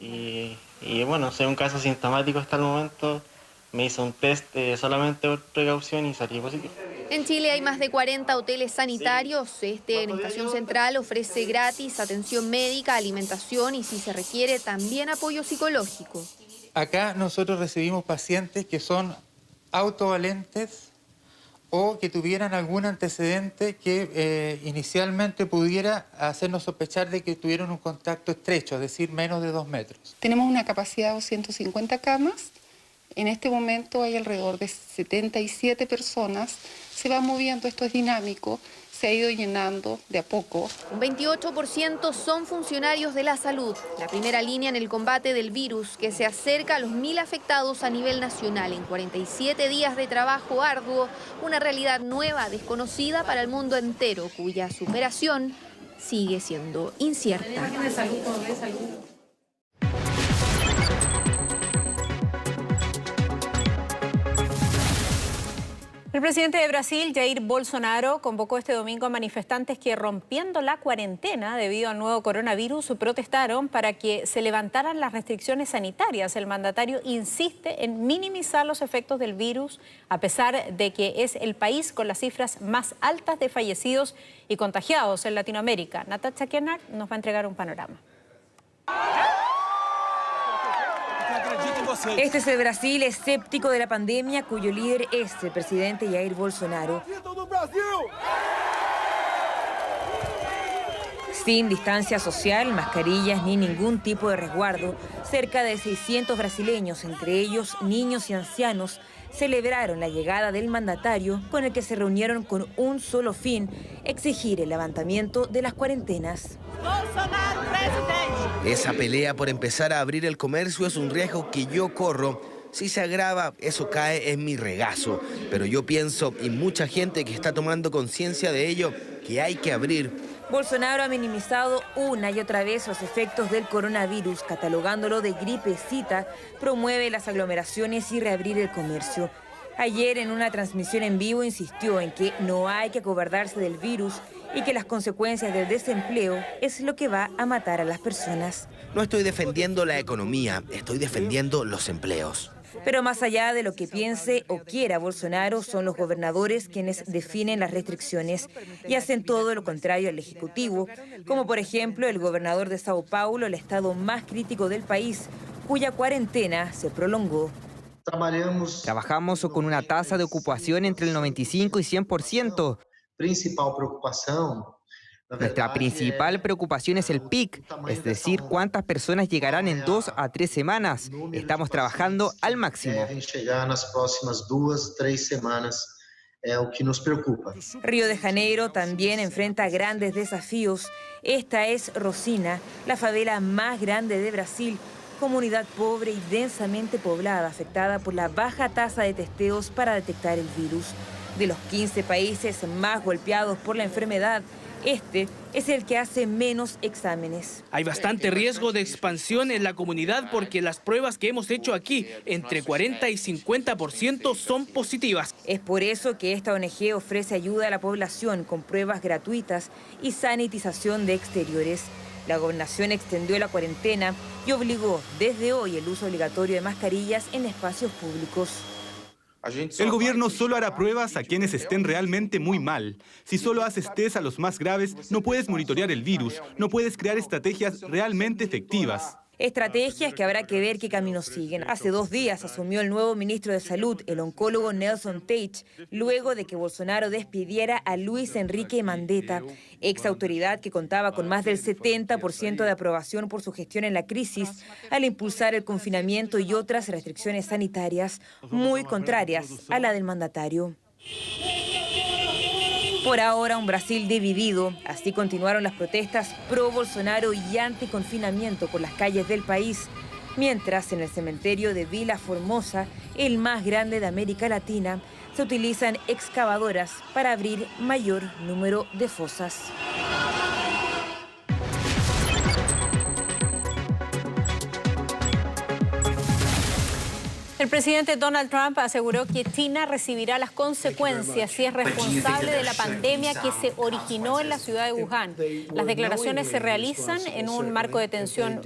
Y bueno, soy un caso sintomático hasta el momento. Me hice un test solamente por precaución y salí positivo. En Chile hay más de 40 hoteles sanitarios. Este en Estación Central ofrece gratis atención médica, alimentación y si se requiere también apoyo psicológico. Acá nosotros recibimos pacientes que son autovalentes o que tuvieran algún antecedente que inicialmente pudiera hacernos sospechar de que tuvieron un contacto estrecho, es decir, menos de 2 metros. Tenemos una capacidad de 250 camas. En este momento hay alrededor de 77 personas. Se va moviendo, esto es dinámico, se ha ido llenando de a poco. Un 28% son funcionarios de la salud, la primera línea en el combate del virus que se acerca a los 1.000 afectados a nivel nacional en 47 días de trabajo arduo, una realidad nueva, desconocida para el mundo entero, cuya superación sigue siendo incierta. El presidente de Brasil, Jair Bolsonaro, convocó este domingo a manifestantes que, rompiendo la cuarentena debido al nuevo coronavirus, protestaron para que se levantaran las restricciones sanitarias. El mandatario insiste en minimizar los efectos del virus, a pesar de que es el país con las cifras más altas de fallecidos y contagiados en Latinoamérica. Natasha Kennard nos va a entregar un panorama. Este es el Brasil escéptico de la pandemia, cuyo líder es el presidente Jair Bolsonaro. Sin distancia social, mascarillas ni ningún tipo de resguardo, cerca de 600 brasileños, entre ellos niños y ancianos, celebraron la llegada del mandatario con el que se reunieron con un solo fin: exigir el levantamiento de las cuarentenas. Esa pelea por empezar a abrir el comercio es un riesgo que yo corro. Si se agrava, eso cae en mi regazo. Pero yo pienso, y mucha gente que está tomando conciencia de ello, que hay que abrir. Bolsonaro ha minimizado una y otra vez los efectos del coronavirus, catalogándolo de gripecita, promueve las aglomeraciones y reabrir el comercio. Ayer, en una transmisión en vivo, insistió en que no hay que acobardarse del virus y que las consecuencias del desempleo es lo que va a matar a las personas. No estoy defendiendo la economía, estoy defendiendo los empleos. Pero más allá de lo que piense o quiera Bolsonaro, son los gobernadores quienes definen las restricciones y hacen todo lo contrario al Ejecutivo, como por ejemplo el gobernador de Sao Paulo, el estado más crítico del país, cuya cuarentena se prolongó. Trabajamos con una tasa de ocupación entre el 95 y 100%. Nuestra principal preocupación es el pic, es decir, cuántas personas llegarán en 2 a 3 semanas. Estamos trabajando al máximo. Río de Janeiro también enfrenta grandes desafíos. Esta es Rosina, la favela más grande de Brasil, comunidad pobre y densamente poblada, afectada por la baja tasa de testeos para detectar el virus. De los 15 países más golpeados por la enfermedad, este es el que hace menos exámenes. Hay bastante riesgo de expansión en la comunidad porque las pruebas que hemos hecho aquí, entre 40 y 50% son positivas. Es por eso que esta ONG ofrece ayuda a la población con pruebas gratuitas y sanitización de exteriores. La gobernación extendió la cuarentena y obligó desde hoy el uso obligatorio de mascarillas en espacios públicos. El gobierno solo hará pruebas a quienes estén realmente muy mal. Si solo haces test a los más graves, no puedes monitorear el virus, no puedes crear estrategias realmente efectivas. Estrategias que habrá que ver qué caminos siguen. Hace 2 días asumió el nuevo ministro de Salud, el oncólogo Nelson Teich, luego de que Bolsonaro despidiera a Luis Enrique Mandetta, ex autoridad que contaba con más del 70% de aprobación por su gestión en la crisis, al impulsar el confinamiento y otras restricciones sanitarias muy contrarias a la del mandatario. Por ahora, un Brasil dividido. Así continuaron las protestas pro-Bolsonaro y anticonfinamiento por las calles del país, mientras en el cementerio de Vila Formosa, el más grande de América Latina, se utilizan excavadoras para abrir mayor número de fosas. El presidente Donald Trump aseguró que China recibirá las consecuencias si es responsable de la pandemia que se originó en la ciudad de Wuhan. Las declaraciones se realizan en un marco de tensión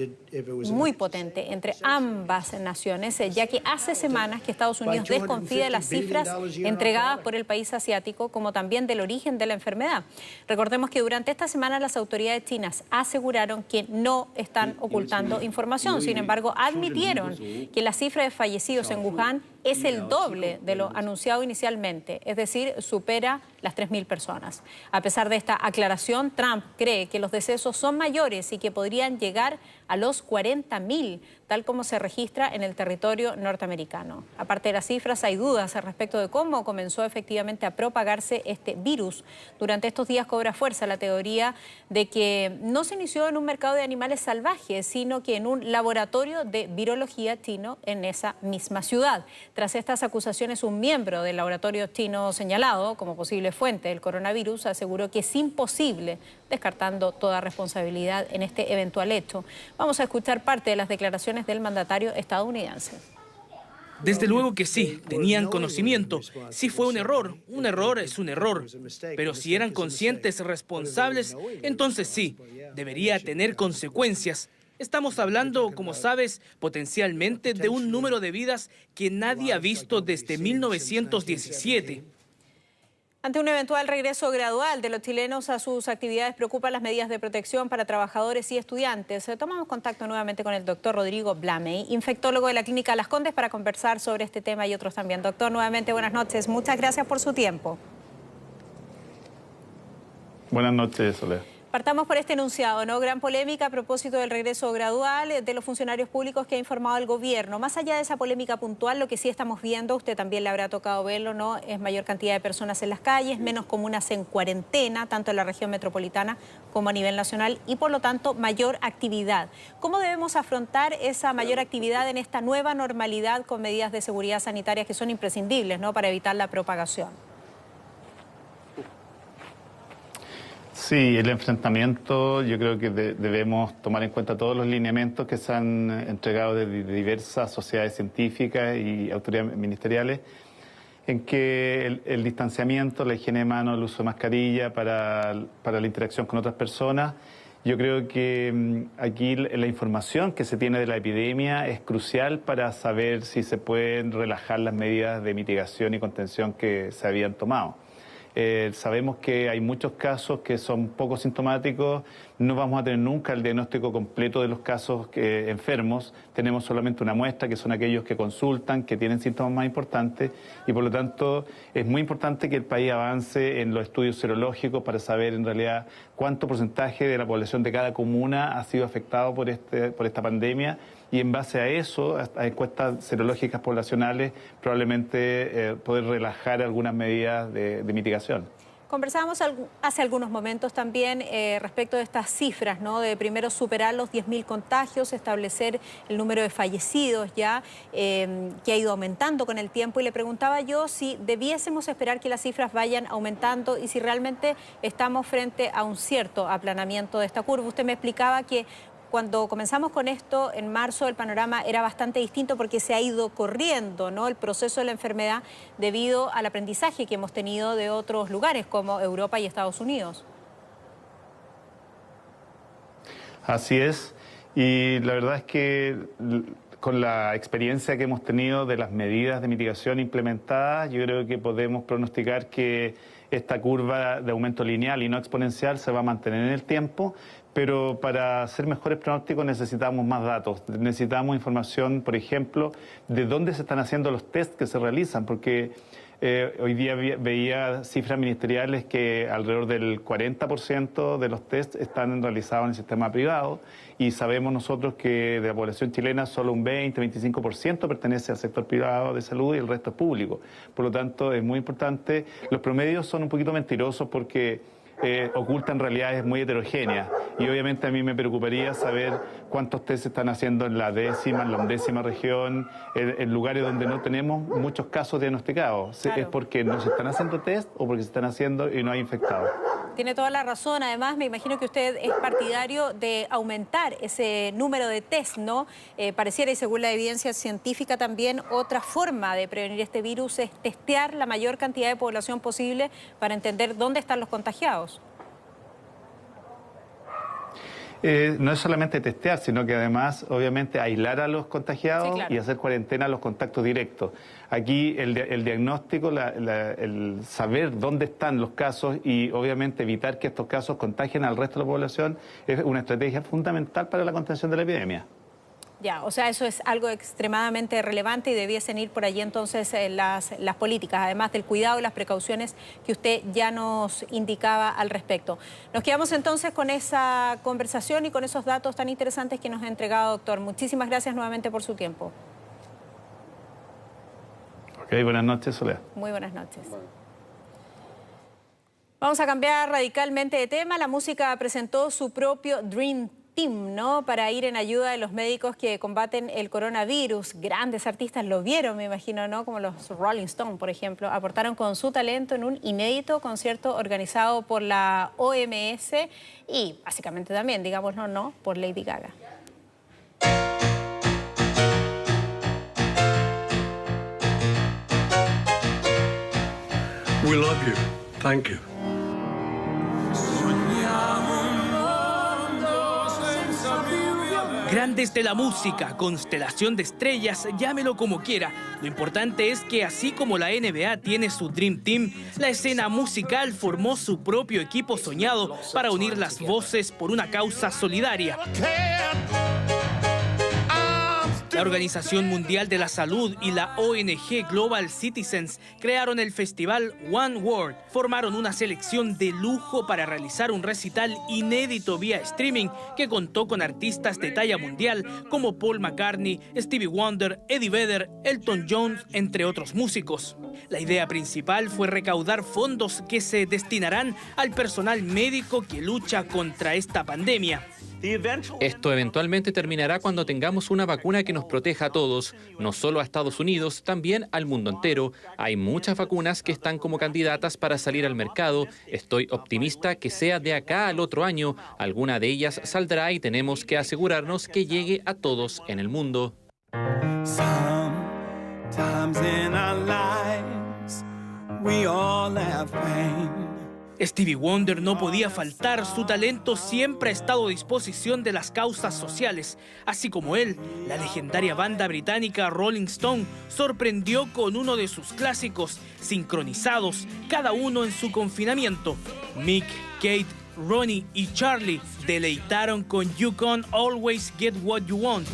muy potente entre ambas naciones, ya que hace semanas que Estados Unidos desconfía de las cifras entregadas por el país asiático, como también del origen de la enfermedad. Recordemos que durante esta semana las autoridades chinas aseguraron que no están ocultando información. Sin embargo, admitieron que la cifra de fallecidos en Wuhan es el doble de lo anunciado inicialmente, es decir, supera las 3.000 personas. A pesar de esta aclaración, Trump cree que los decesos son mayores y que podrían llegar a los 40.000, tal como se registra en el territorio norteamericano. Aparte de las cifras, hay dudas al respecto de cómo comenzó efectivamente a propagarse este virus. Durante estos días cobra fuerza la teoría de que no se inició en un mercado de animales salvajes, sino que en un laboratorio de virología chino en esa misma ciudad. Tras estas acusaciones, un miembro del laboratorio chino señalado como posible fuente del coronavirus aseguró que es imposible, descartando toda responsabilidad en este eventual hecho. Vamos a escuchar parte de las declaraciones del mandatario estadounidense. Desde luego que sí, tenían conocimiento. Si fue un error es un error. Pero si eran conscientes, responsables, entonces sí, debería tener consecuencias. Estamos hablando, como sabes, potencialmente de un número de vidas que nadie ha visto desde 1917. Ante un eventual regreso gradual de los chilenos a sus actividades, preocupan las medidas de protección para trabajadores y estudiantes. Tomamos contacto nuevamente con el doctor Rodrigo Blamey, infectólogo de la Clínica Las Condes, para conversar sobre este tema y otros también. Doctor, nuevamente buenas noches. Muchas gracias por su tiempo. Buenas noches, Soledad. Partamos por este enunciado, ¿no? Gran polémica a propósito del regreso gradual de los funcionarios públicos que ha informado el gobierno. Más allá de esa polémica puntual, lo que sí estamos viendo, usted también le habrá tocado verlo, ¿no? Es mayor cantidad de personas en las calles, menos comunas en cuarentena, tanto en la región metropolitana como a nivel nacional, y por lo tanto mayor actividad. ¿Cómo debemos afrontar esa mayor actividad en esta nueva normalidad con medidas de seguridad sanitaria que son imprescindibles, ¿no?, para evitar la propagación? Sí, el enfrentamiento, yo creo que debemos tomar en cuenta todos los lineamientos que se han entregado de diversas sociedades científicas y autoridades ministeriales, en que el distanciamiento, la higiene de manos, el uso de mascarilla para la interacción con otras personas Yo creo que aquí la información que se tiene de la epidemia es crucial para saber si se pueden relajar las medidas de mitigación y contención que se habían tomado. Sabemos que hay muchos casos que son poco sintomáticos, no vamos a tener nunca el diagnóstico completo de los casos enfermos, tenemos solamente una muestra que son aquellos que consultan, que tienen síntomas más importantes y por lo tanto es muy importante que el país avance en los estudios serológicos para saber en realidad cuánto porcentaje de la población de cada comuna ha sido afectado por esta pandemia y en base a eso, a encuestas serológicas poblacionales, probablemente poder relajar algunas medidas de mitigación. Conversábamos hace algunos momentos también respecto de estas cifras, ¿no? De primero superar los 10.000 contagios, establecer el número de fallecidos ya, que ha ido aumentando con el tiempo. Y le preguntaba yo si debiésemos esperar que las cifras vayan aumentando y si realmente estamos frente a un cierto aplanamiento de esta curva. Usted me explicaba que cuando comenzamos con esto, en marzo, el panorama era bastante distinto porque se ha ido corriendo, ¿no?, el proceso de la enfermedad debido al aprendizaje que hemos tenido de otros lugares como Europa y Estados Unidos. Así es, y la verdad es que con la experiencia que hemos tenido de las medidas de mitigación implementadas, yo creo que podemos pronosticar que esta curva de aumento lineal y no exponencial se va a mantener en el tiempo, pero para hacer mejores pronósticos necesitamos más datos, necesitamos información, por ejemplo, de dónde se están haciendo los test que se realizan, porque hoy día veía cifras ministeriales que alrededor del 40% de los test están realizados en el sistema privado y sabemos nosotros que de la población chilena solo un 20-25% pertenece al sector privado de salud y el resto es público. Por lo tanto, es muy importante. Los promedios son un poquito mentirosos porque ocultan realidades muy heterogéneas y obviamente a mí me preocuparía saber cuántos test se están haciendo en la décima, en la undécima región, en lugares donde no tenemos muchos casos diagnosticados. Claro. ¿Es porque no se están haciendo test o porque se están haciendo y no hay infectados? Tiene toda la razón. Además, me imagino que usted es partidario de aumentar ese número de test, ¿no? Pareciera, y según la evidencia científica también, otra forma de prevenir este virus es testear la mayor cantidad de población posible para entender dónde están los contagiados. No es solamente testear, sino que además, obviamente, aislar a los contagiados, sí, claro, y hacer cuarentena a los contactos directos. Aquí el diagnóstico, el saber dónde están los casos y, obviamente, evitar que estos casos contagien al resto de la población es una estrategia fundamental para la contención de la epidemia. Ya, o sea, eso es algo extremadamente relevante y debiesen ir por allí entonces las políticas, además del cuidado y las precauciones que usted ya nos indicaba al respecto. Nos quedamos entonces con esa conversación y con esos datos tan interesantes que nos ha entregado, doctor. Muchísimas gracias nuevamente por su tiempo. Ok, buenas noches, Soledad. Muy buenas noches. Vamos a cambiar radicalmente de tema. La música presentó su propio Dream Team, ¿no?, para ir en ayuda de los médicos que combaten el coronavirus. Grandes artistas lo vieron, me imagino, ¿no?, como los Rolling Stones, por ejemplo. Aportaron con su talento en un inédito concierto organizado por la OMS y básicamente también, digámoslo, ¿no?, por Lady Gaga. We love you. Thank you. Grandes de la música, constelación de estrellas, llámelo como quiera. Lo importante es que así como la NBA tiene su Dream Team, la escena musical formó su propio equipo soñado para unir las voces por una causa solidaria. La Organización Mundial de la Salud y la ONG Global Citizens crearon el festival One World. Formaron una selección de lujo para realizar un recital inédito vía streaming que contó con artistas de talla mundial como Paul McCartney, Stevie Wonder, Eddie Vedder, Elton John, entre otros músicos. La idea principal fue recaudar fondos que se destinarán al personal médico que lucha contra esta pandemia. Esto eventualmente terminará cuando tengamos una vacuna que nos proteja a todos, no solo a Estados Unidos, también al mundo entero. Hay muchas vacunas que están como candidatas para salir al mercado. Estoy optimista que sea de acá al otro año. Alguna de ellas saldrá y tenemos que asegurarnos que llegue a todos en el mundo. Stevie Wonder no podía faltar, su talento siempre ha estado a disposición de las causas sociales. Así como él, la legendaria banda británica Rolling Stone sorprendió con uno de sus clásicos, sincronizados, cada uno en su confinamiento. Mick, Kate, Ronnie y Charlie deleitaron con You Can't Always Get What You Want.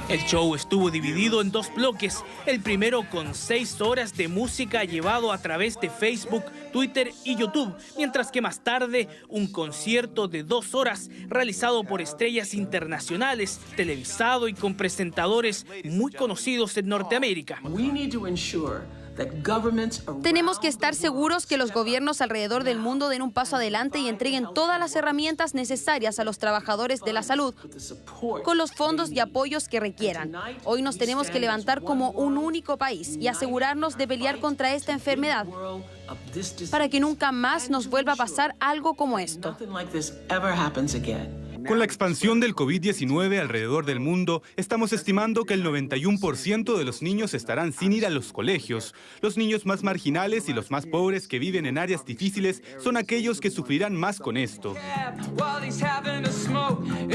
El show estuvo dividido en dos bloques, el primero con 6 horas de música llevado a través de Facebook, Twitter y YouTube, mientras que más tarde un concierto de 2 horas realizado por estrellas internacionales, televisado y con presentadores muy conocidos en Norteamérica. Tenemos que estar seguros que los gobiernos alrededor del mundo den un paso adelante y entreguen todas las herramientas necesarias a los trabajadores de la salud, con los fondos y apoyos que requieran. Hoy nos tenemos que levantar como un único país y asegurarnos de pelear contra esta enfermedad, para que nunca más nos vuelva a pasar algo como esto. Con la expansión del COVID-19 alrededor del mundo, estamos estimando que el 91% de los niños estarán sin ir a los colegios. Los niños más marginales y los más pobres que viven en áreas difíciles son aquellos que sufrirán más con esto.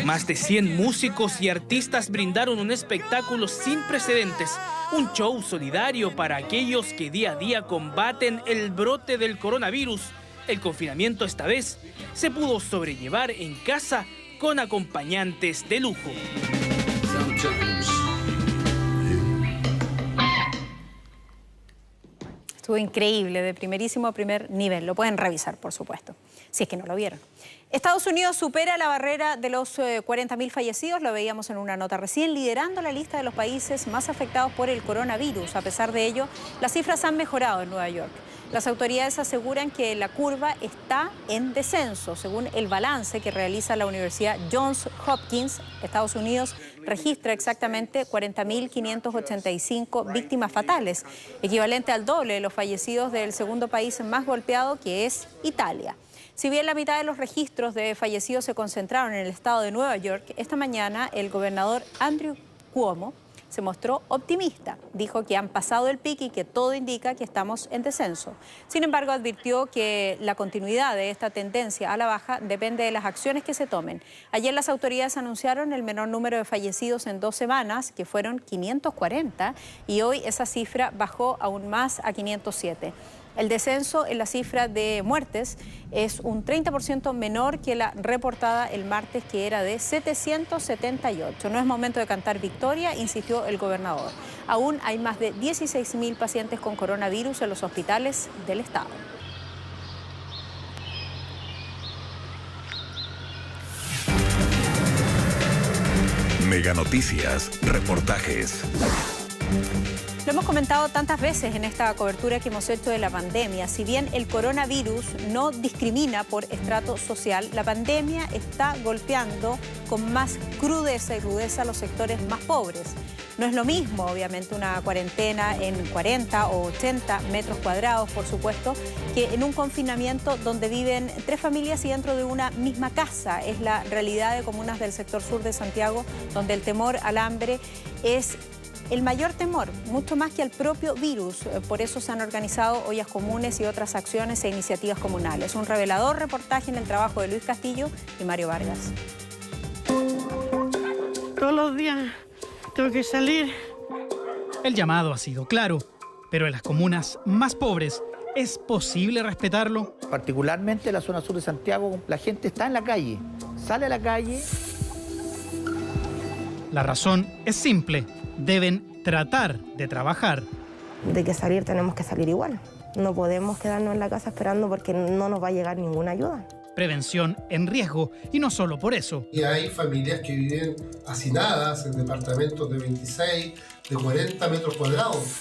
Más de 100 músicos y artistas brindaron un espectáculo sin precedentes, un show solidario para aquellos que día a día combaten el brote del coronavirus. El confinamiento esta vez se pudo sobrellevar en casa con acompañantes de lujo. Estuvo increíble, de primerísimo a primer nivel. Lo pueden revisar, por supuesto, si es que no lo vieron. Estados Unidos supera la barrera de los 40.000 fallecidos, lo veíamos en una nota recién, liderando la lista de los países más afectados por el coronavirus. A pesar de ello, las cifras han mejorado en Nueva York. Las autoridades aseguran que la curva está en descenso. Según el balance que realiza la Universidad Johns Hopkins, Estados Unidos registra exactamente 40.585 víctimas fatales, equivalente al doble de los fallecidos del segundo país más golpeado, que es Italia. Si bien la mitad de los registros de fallecidos se concentraron en el estado de Nueva York, esta mañana el gobernador Andrew Cuomo se mostró optimista. Dijo que han pasado el pico y que todo indica que estamos en descenso. Sin embargo, advirtió que la continuidad de esta tendencia a la baja depende de las acciones que se tomen. Ayer las autoridades anunciaron el menor número de fallecidos en 2 semanas, que fueron 540, y hoy esa cifra bajó aún más a 507. El descenso en la cifra de muertes es un 30% menor que la reportada el martes, que era de 778. No es momento de cantar victoria, insistió el gobernador. Aún hay más de 16.000 pacientes con coronavirus en los hospitales del estado. Mega Noticias, reportajes. Lo hemos comentado tantas veces en esta cobertura que hemos hecho de la pandemia. Si bien el coronavirus no discrimina por estrato social, la pandemia está golpeando con más crudeza y rudeza a los sectores más pobres. No es lo mismo, obviamente, una cuarentena en 40 o 80 metros cuadrados, por supuesto, que en un confinamiento donde viven 3 familias y dentro de una misma casa. Es la realidad de comunas del sector sur de Santiago, donde el temor al hambre es el mayor temor, mucho más que al propio virus. Por eso se han organizado ollas comunes y otras acciones e iniciativas comunales. Un revelador reportaje en el trabajo de Luis Castillo y Mario Vargas. Todos los días tengo que salir. El llamado ha sido claro, pero en las comunas más pobres, ¿es posible respetarlo? Particularmente en la zona sur de Santiago, la gente está en la calle, sale a la calle. La razón es simple. Deben tratar de trabajar. De que salir tenemos que salir igual. No podemos quedarnos en la casa esperando porque no nos va a llegar ninguna ayuda. Prevención en riesgo, y no solo por eso. Y hay familias que viven hacinadas en departamentos de 26, de 40 metros cuadrados.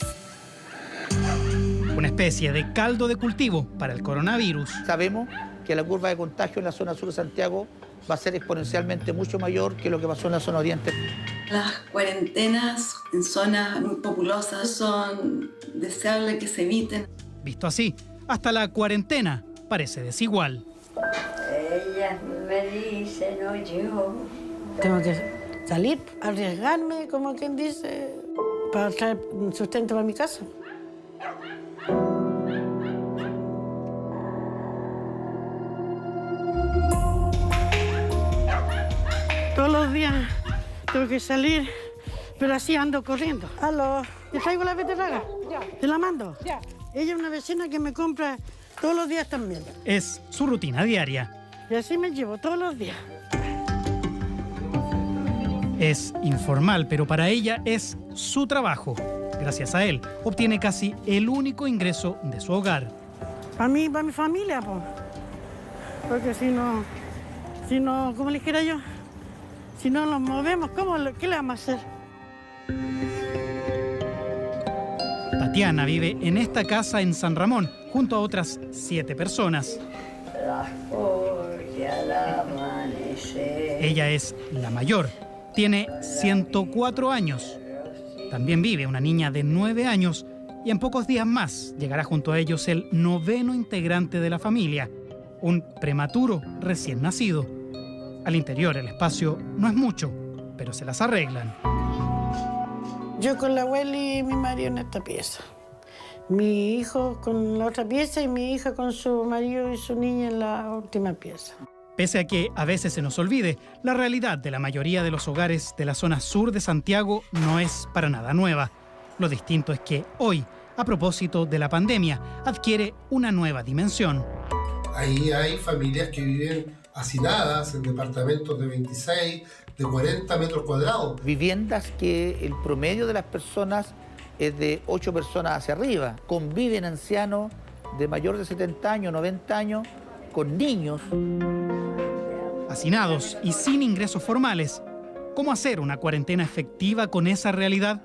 Una especie de caldo de cultivo para el coronavirus. Sabemos que la curva de contagio en la zona sur de Santiago va a ser exponencialmente mucho mayor que lo que pasó en la zona oriente. Las cuarentenas en zonas muy populosas son deseables que se eviten. Visto así, hasta la cuarentena parece desigual. Ella me dice, no yo. Tengo que salir, arriesgarme, como quien dice, para traer sustento para mi casa. Todos los días tengo que salir, pero así ando corriendo. Aló, ¿te traigo la beterraga? Ya. ¿Te la mando? Ya. Ella es una vecina que me compra todos los días también. Es su rutina diaria. Y así me llevo todos los días. Es informal, pero para ella es su trabajo. Gracias a él, obtiene casi el único ingreso de su hogar. Para mí, para mi familia, pues. Porque si no, ¿cómo le dijera yo? Si no nos movemos, ¿qué le vamos a hacer? Tatiana vive en esta casa en San Ramón, junto a otras 7 personas. Ella es la mayor, tiene 104 años. También vive una niña de 9 años y en pocos días más llegará junto a ellos el 9º integrante de la familia, un prematuro recién nacido. Al interior el espacio no es mucho, pero se las arreglan. Yo con la abuela y mi marido en esta pieza. Mi hijo con la otra pieza y mi hija con su marido y su niña en la última pieza. Pese a que a veces se nos olvide, la realidad de la mayoría de los hogares de la zona sur de Santiago no es para nada nueva. Lo distinto es que hoy, a propósito de la pandemia, adquiere una nueva dimensión. Ahí hay familias que viven hacinadas en departamentos de 26, de 40 metros cuadrados. Viviendas que el promedio de las personas es de 8 personas hacia arriba. Conviven ancianos de mayor de 70 años, 90 años, con niños. Hacinados y sin ingresos formales, ¿cómo hacer una cuarentena efectiva con esa realidad?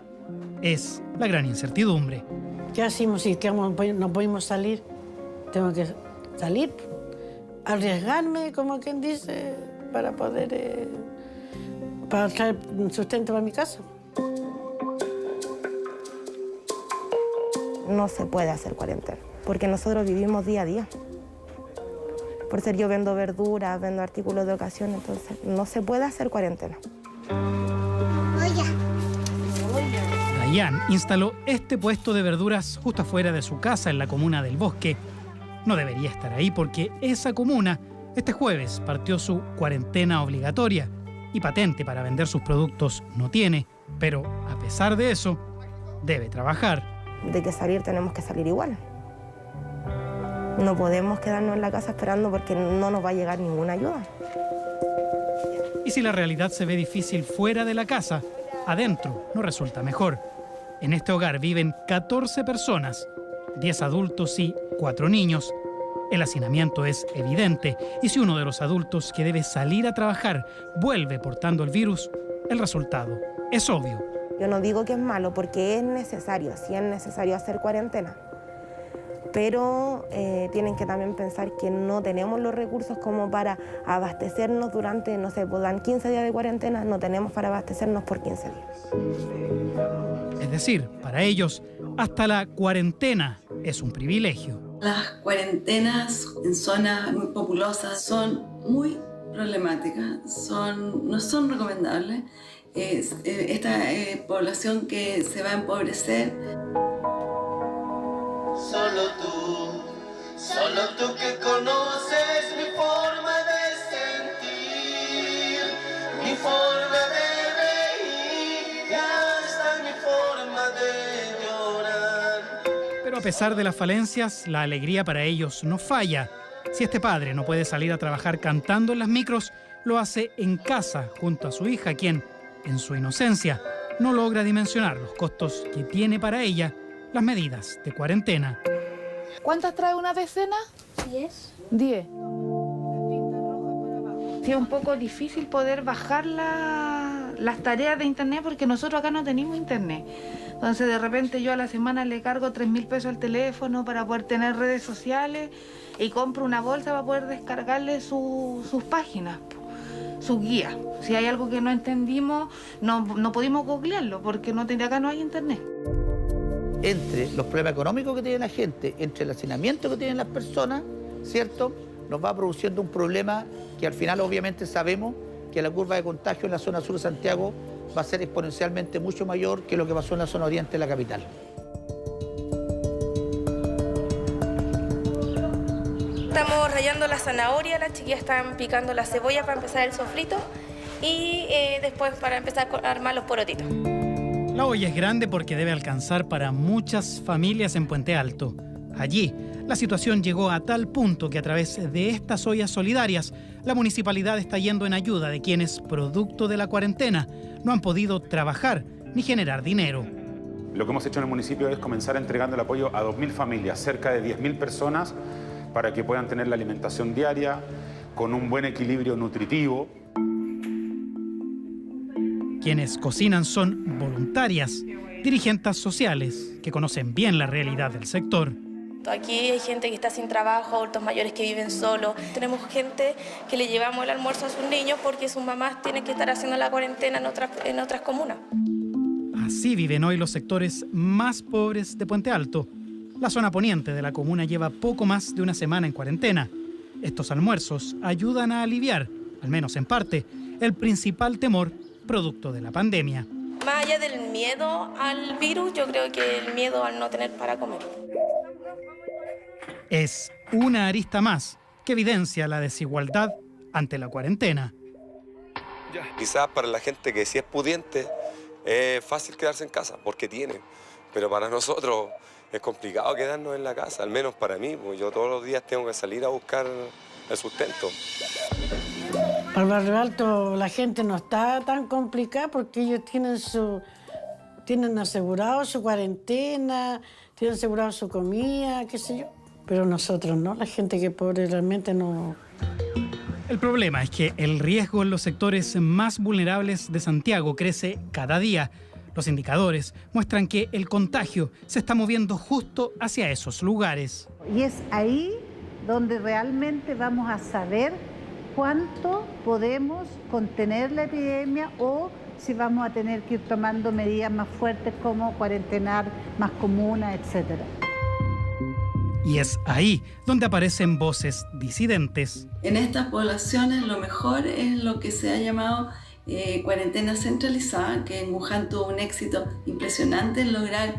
Es la gran incertidumbre. ¿Qué hacemos si no podemos salir? Tengo que salir, arriesgarme, como quien dice, para poder para traer sustento para mi casa. No se puede hacer cuarentena, porque nosotros vivimos día a día. Por ser yo vendo verduras, vendo artículos de ocasión, entonces no se puede hacer cuarentena. Dayan instaló este puesto de verduras justo afuera de su casa en la comuna del Bosque. No debería estar ahí porque esa comuna este jueves partió su cuarentena obligatoria y patente para vender sus productos no tiene, pero a pesar de eso, debe trabajar. De que salir tenemos que salir igual. No podemos quedarnos en la casa esperando porque no nos va a llegar ninguna ayuda. Y si la realidad se ve difícil fuera de la casa, adentro no resulta mejor. En este hogar viven 14 personas, 10 adultos y 4 niños. El hacinamiento es evidente y si uno de los adultos que debe salir a trabajar vuelve portando el virus, el resultado es obvio. Yo no digo que es malo porque es necesario, sí es necesario hacer cuarentena. Pero tienen que también pensar que no tenemos los recursos como para abastecernos durante, no sé, pues dan 15 días de cuarentena, no tenemos para abastecernos por 15 días. Es decir, para ellos, hasta la cuarentena es un privilegio. Las cuarentenas en zonas muy populosas son muy problemáticas, no son recomendables. Esta población que se va a empobrecer. Solo tú que conoces mi forma de sentir, mi forma de reír y hasta mi forma de llorar. Pero a pesar de las falencias, la alegría para ellos no falla. Si este padre no puede salir a trabajar cantando en las micros, lo hace en casa junto a su hija, quien, en su inocencia, no logra dimensionar los costos que tiene para ella las medidas de cuarentena. ¿Cuántas trae una decena? 10. 10. Sí, es un poco difícil poder bajar las tareas de internet porque nosotros acá no tenemos internet. Entonces de repente yo a la semana le cargo 3.000 pesos al teléfono para poder tener redes sociales y compro una bolsa para poder descargarle sus páginas, sus guías. Si hay algo que no entendimos, no pudimos googlearlo porque acá no hay internet. Entre los problemas económicos que tiene la gente, entre el hacinamiento que tienen las personas, ¿cierto? Nos va produciendo un problema que al final obviamente sabemos que la curva de contagio en la zona sur de Santiago va a ser exponencialmente mucho mayor que lo que pasó en la zona oriente de la capital. Estamos rallando la zanahoria, las chiquillas están picando la cebolla para empezar el sofrito y después para empezar a armar los porotitos. La olla es grande porque debe alcanzar para muchas familias en Puente Alto. Allí, la situación llegó a tal punto que a través de estas ollas solidarias, la municipalidad está yendo en ayuda de quienes, producto de la cuarentena, no han podido trabajar ni generar dinero. Lo que hemos hecho en el municipio es comenzar entregando el apoyo a 2.000 familias, cerca de 10.000 personas, para que puedan tener la alimentación diaria con un buen equilibrio nutritivo. Quienes cocinan son voluntarias, dirigentes sociales que conocen bien la realidad del sector. Aquí hay gente que está sin trabajo, adultos mayores que viven solos. Tenemos gente que le llevamos el almuerzo a sus niños porque sus mamás tienen que estar haciendo la cuarentena en otras comunas. Así viven hoy los sectores más pobres de Puente Alto. La zona poniente de la comuna lleva poco más de una semana en cuarentena. Estos almuerzos ayudan a aliviar, al menos en parte, el principal temor producto de la pandemia. Más allá del miedo al virus, yo creo que el miedo al no tener para comer. Es una arista más que evidencia la desigualdad ante la cuarentena. Quizás para la gente que sí es pudiente es fácil quedarse en casa porque tiene, pero para nosotros es complicado quedarnos en la casa, al menos para mí, porque yo todos los días tengo que salir a buscar el sustento. Para el Barrio Alto la gente no está tan complicada porque ellos tienen asegurado su cuarentena, tienen asegurado su comida, qué sé yo. Pero nosotros no, la gente que es pobre realmente no. El problema es que el riesgo en los sectores más vulnerables de Santiago crece cada día. Los indicadores muestran que el contagio se está moviendo justo hacia esos lugares. Y es ahí donde realmente vamos a saber cuánto podemos contener la epidemia o si vamos a tener que ir tomando medidas más fuertes como cuarentenar más comunas, etc. Y es ahí donde aparecen voces disidentes. En estas poblaciones lo mejor es lo que se ha llamado cuarentena centralizada, que en Wuhan tuvo un éxito impresionante en lograr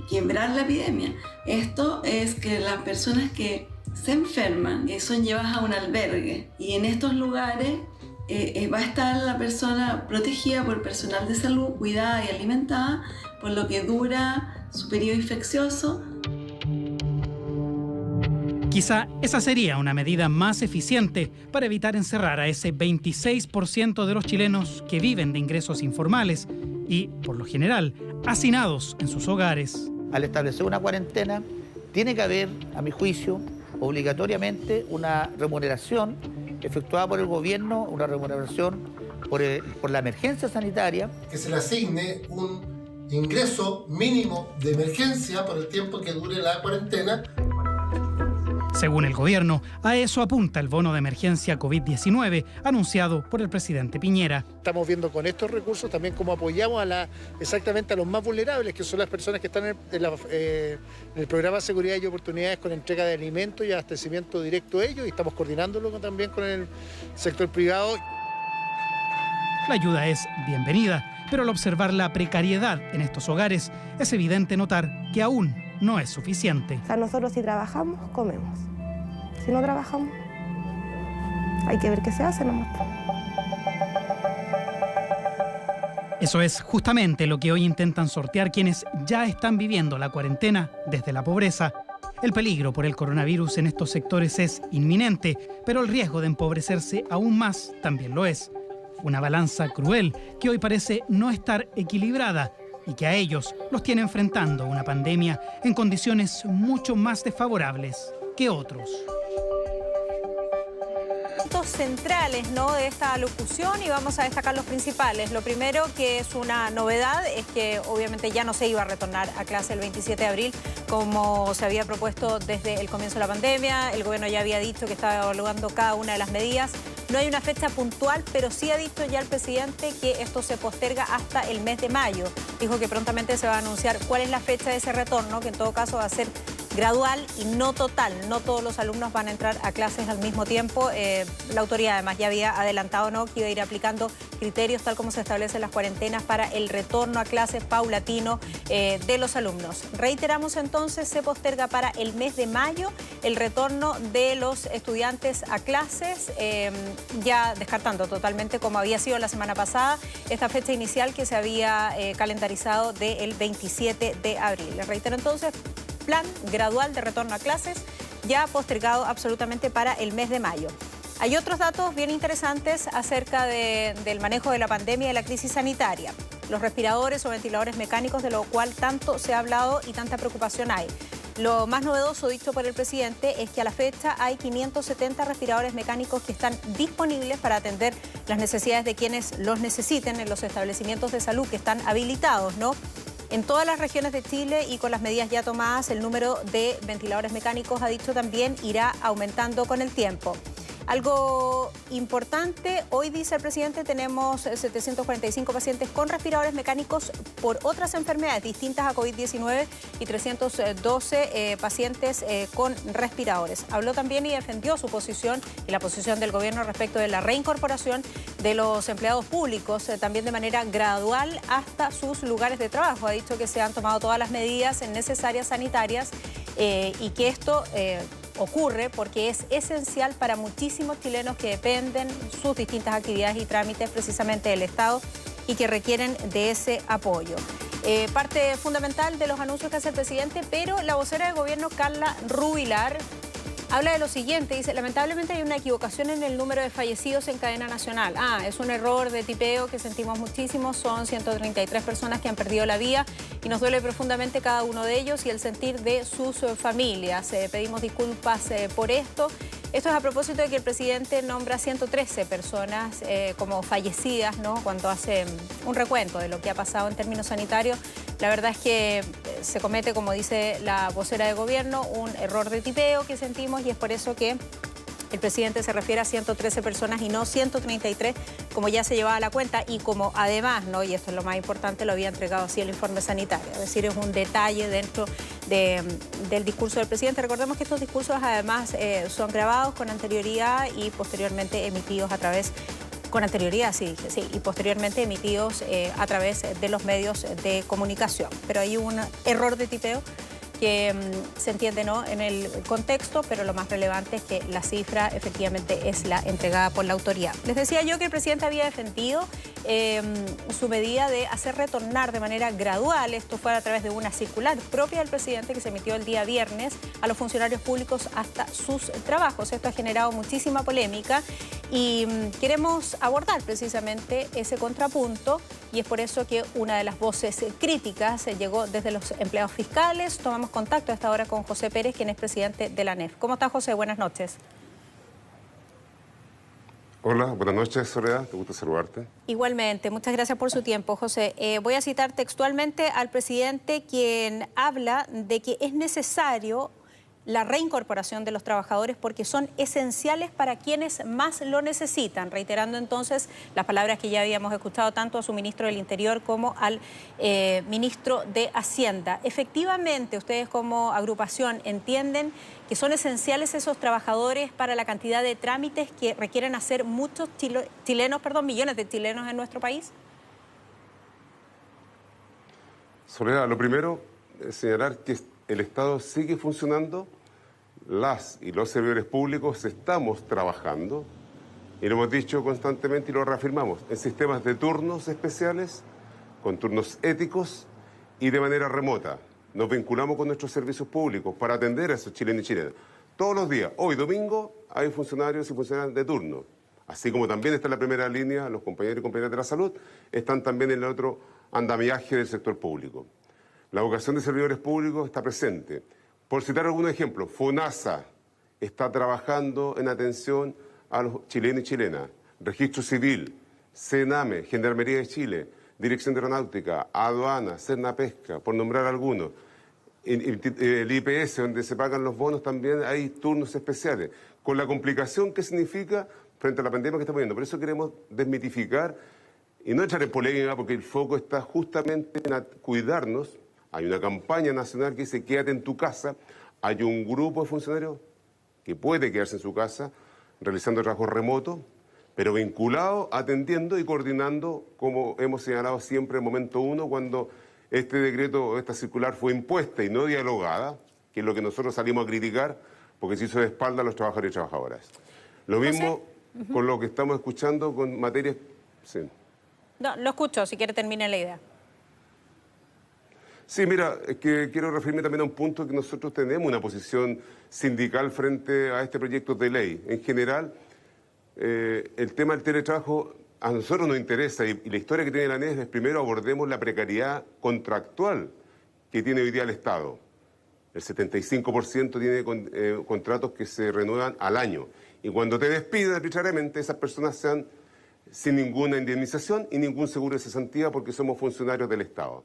quebrar la epidemia. Esto es que las personas que se enferman son llevadas a un albergue y en estos lugares va a estar la persona protegida por personal de salud, cuidada y alimentada, por lo que dura su periodo infeccioso. Quizá esa sería una medida más eficiente para evitar encerrar a ese 26% de los chilenos que viven de ingresos informales y, por lo general, hacinados en sus hogares. Al establecer una cuarentena, tiene que haber, a mi juicio, obligatoriamente una remuneración efectuada por el gobierno, una remuneración por la emergencia sanitaria. Que se le asigne un ingreso mínimo de emergencia por el tiempo que dure la cuarentena. Según el gobierno, a eso apunta el bono de emergencia COVID-19 anunciado por el presidente Piñera. Estamos viendo con estos recursos también cómo apoyamos exactamente a los más vulnerables, que son las personas que están en el programa de seguridad y oportunidades con entrega de alimentos y abastecimiento directo a ellos, y estamos coordinándolo también con el sector privado. La ayuda es bienvenida, pero al observar la precariedad en estos hogares, es evidente notar que aún no es suficiente. O sea, nosotros si trabajamos, comemos. Si no trabajamos, hay que ver qué se hace nomás. Eso es justamente lo que hoy intentan sortear quienes ya están viviendo la cuarentena desde la pobreza. El peligro por el coronavirus en estos sectores es inminente, pero el riesgo de empobrecerse aún más también lo es. Una balanza cruel que hoy parece no estar equilibrada y que a ellos los tiene enfrentando una pandemia en condiciones mucho más desfavorables que otros. Puntos centrales, ¿no?, de esta locución, y vamos a destacar los principales. Lo primero, que es una novedad, es que obviamente ya no se iba a retornar a clase el 27 de abril como se había propuesto desde el comienzo de la pandemia. El gobierno ya había dicho que estaba evaluando cada una de las medidas. No hay una fecha puntual, pero sí ha dicho ya el presidente que esto se posterga hasta el mes de mayo. Dijo que prontamente se va a anunciar cuál es la fecha de ese retorno, que en todo caso va a ser gradual y no total. No todos los alumnos van a entrar a clases al mismo tiempo. La autoridad además ya había adelantado, ¿no?, que iba a ir aplicando criterios tal como se establecen las cuarentenas para el retorno a clases paulatino de los alumnos. Reiteramos entonces, se posterga para el mes de mayo el retorno de los estudiantes a clases, ya descartando totalmente, como había sido la semana pasada, esta fecha inicial que se había calendarizado del 27 de abril. Les reitero entonces, plan gradual de retorno a clases, ya postergado absolutamente para el mes de mayo. Hay otros datos bien interesantes acerca del manejo de la pandemia y de la crisis sanitaria. Los respiradores o ventiladores mecánicos, de lo cual tanto se ha hablado y tanta preocupación hay. Lo más novedoso dicho por el presidente es que a la fecha hay 570 respiradores mecánicos que están disponibles para atender las necesidades de quienes los necesiten en los establecimientos de salud que están habilitados, ¿no? En todas las regiones de Chile y con las medidas ya tomadas, el número de ventiladores mecánicos, ha dicho también, irá aumentando con el tiempo. Algo importante, hoy dice el presidente, tenemos 745 pacientes con respiradores mecánicos por otras enfermedades distintas a COVID-19 y 312 pacientes con respiradores. Habló también y defendió su posición y la posición del gobierno respecto de la reincorporación de los empleados públicos, también de manera gradual hasta sus lugares de trabajo. Ha dicho que se han tomado todas las medidas necesarias sanitarias y que esto ocurre porque es esencial para muchísimos chilenos que dependen sus distintas actividades y trámites precisamente del Estado y que requieren de ese apoyo. Parte fundamental de los anuncios que hace el presidente, pero la vocera de gobierno, Carla Rubilar, habla de lo siguiente, dice: lamentablemente hay una equivocación en el número de fallecidos en cadena nacional. Es un error de tipeo que sentimos muchísimo, son 133 personas que han perdido la vida y nos duele profundamente cada uno de ellos y el sentir de sus familias. Pedimos disculpas por esto. Esto es a propósito de que el presidente nombra 113 personas como fallecidas, ¿no?, cuando hace un recuento de lo que ha pasado en términos sanitarios. La verdad es que se comete, como dice la vocera de gobierno, un error de tipeo que sentimos y es por eso que el presidente se refiere a 113 personas y no 133, como ya se llevaba la cuenta y como además, ¿no?, y esto es lo más importante, lo había entregado así el informe sanitario. Es decir, es un detalle dentro del discurso del presidente. Recordemos que estos discursos además son grabados con anterioridad y posteriormente emitidos a través y posteriormente emitidos a través de los medios de comunicación. Pero hay un error de tipeo que se entiende, ¿no?, en el contexto, pero lo más relevante es que la cifra efectivamente es la entregada por la autoridad. Les decía yo que el presidente había defendido su medida de hacer retornar de manera gradual, esto fue a través de una circular propia del presidente que se emitió el día viernes, a los funcionarios públicos hasta sus trabajos. Esto ha generado muchísima polémica y queremos abordar precisamente ese contrapunto y es por eso que una de las voces críticas llegó desde los empleados fiscales. Tomamos contacto a esta hora con José Pérez, quien es presidente de la ANEF. ¿Cómo está, José? Buenas noches. Hola, buenas noches, Soledad. Te gusta saludarte. Igualmente, muchas gracias por su tiempo, José. Voy a citar textualmente al presidente, quien habla de que es necesario la reincorporación de los trabajadores porque son esenciales para quienes más lo necesitan, reiterando entonces las palabras que ya habíamos escuchado tanto a su ministro del Interior como al ministro de Hacienda. Efectivamente, ustedes como agrupación entienden que son esenciales esos trabajadores para la cantidad de trámites que requieren hacer muchos millones de chilenos en nuestro país. Soledad, lo primero es señalar que el Estado sigue funcionando, las y los servidores públicos estamos trabajando, y lo hemos dicho constantemente y lo reafirmamos, en sistemas de turnos especiales, con turnos éticos y de manera remota. Nos vinculamos con nuestros servicios públicos para atender a esos chilenos y chilenas. Todos los días, hoy domingo, hay funcionarios y funcionarias de turno. Así como también está en la primera línea, los compañeros y compañeras de la salud, están también en el otro andamiaje del sector público. La vocación de servidores públicos está presente. Por citar algunos ejemplos, FONASA está trabajando en atención a los chilenos y chilenas. Registro Civil, CENAME, Gendarmería de Chile, Dirección de Aeronáutica, Aduana, Cernapesca, por nombrar algunos. El IPS, donde se pagan los bonos, también hay turnos especiales, con la complicación que significa frente a la pandemia que estamos viendo. Por eso queremos desmitificar y no entrar en polémica, porque el foco está justamente en cuidarnos. Hay una campaña nacional que dice quédate en tu casa. hay un grupo de funcionarios que puede quedarse en su casa realizando trabajo remoto, pero vinculado, atendiendo y coordinando, como hemos señalado siempre en el momento uno, cuando este decreto o esta circular fue impuesta y no dialogada, que es lo que nosotros salimos a criticar, porque se hizo de espalda a los trabajadores y trabajadoras. Lo mismo con lo que estamos escuchando con materias... Sí. No, lo escucho, si quiere termine la idea. Sí, mira, es que quiero referirme también a un punto que nosotros tenemos una posición sindical frente a este proyecto de ley. En general, el tema del teletrabajo a nosotros nos interesa y la historia que tiene la ANES es primero abordemos la precariedad contractual que tiene hoy día el Estado. El 75% tiene contratos que se renuevan al año. Y cuando te despiden arbitrariamente, esas personas sean sin ninguna indemnización y ningún seguro de cesantía porque somos funcionarios del Estado.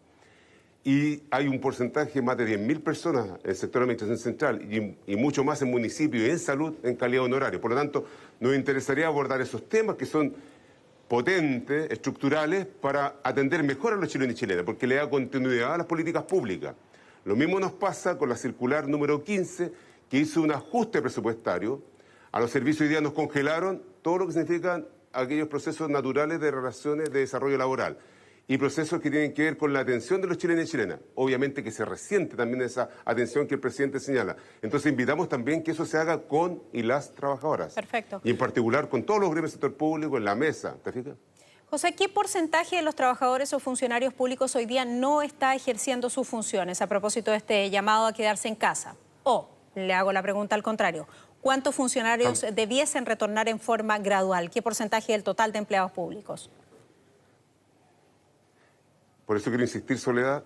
Y hay un porcentaje, más de 10.000 personas en el sector de administración central y mucho más en municipios y en salud en calidad honoraria. Por lo tanto, nos interesaría abordar esos temas que son potentes, estructurales, para atender mejor a los chilenos y chilenas, porque le da continuidad a las políticas públicas. Lo mismo nos pasa con la circular número 15, que hizo un ajuste presupuestario. A los servicios hoy día nos congelaron todo lo que significan aquellos procesos naturales de relaciones de desarrollo laboral y procesos que tienen que ver con la atención de los chilenos y chilenas. Obviamente que se resiente también esa atención que el presidente señala. Entonces invitamos también que eso se haga con y las trabajadoras. Perfecto. Y en particular con todos los gremios del sector público en la mesa. ¿Te fijas? José, ¿qué porcentaje de los trabajadores o funcionarios públicos hoy día no está ejerciendo sus funciones a propósito de este llamado a quedarse en casa? O, le hago la pregunta al contrario, ¿cuántos funcionarios debiesen retornar en forma gradual? ¿Qué porcentaje del total de empleados públicos? Por eso quiero insistir, Soledad,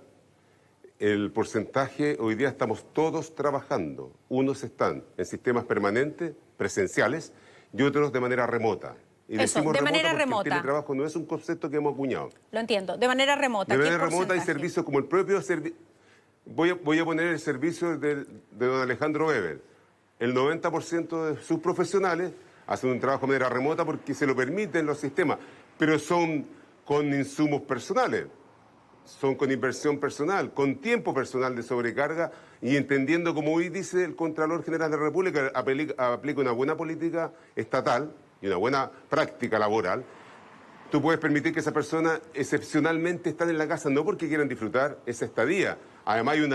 el porcentaje, hoy día estamos todos trabajando. Unos están en sistemas permanentes, presenciales, y otros de manera remota. Y eso, decimos de manera remota. El teletrabajo no es un concepto que hemos acuñado. Lo entiendo, de manera remota. De manera remota hay servicios como el propio servicio. Voy a poner el servicio de don Alejandro Weber. El 90% de sus profesionales hacen un trabajo de manera remota porque se lo permiten los sistemas, pero son con insumos personales. Son con inversión personal, con tiempo personal de sobrecarga y entendiendo, como hoy dice el Contralor General de la República, aplica una buena política estatal y una buena práctica laboral. Tú puedes permitir que esa persona excepcionalmente estén en la casa, no porque quieran disfrutar esa estadía. Además hay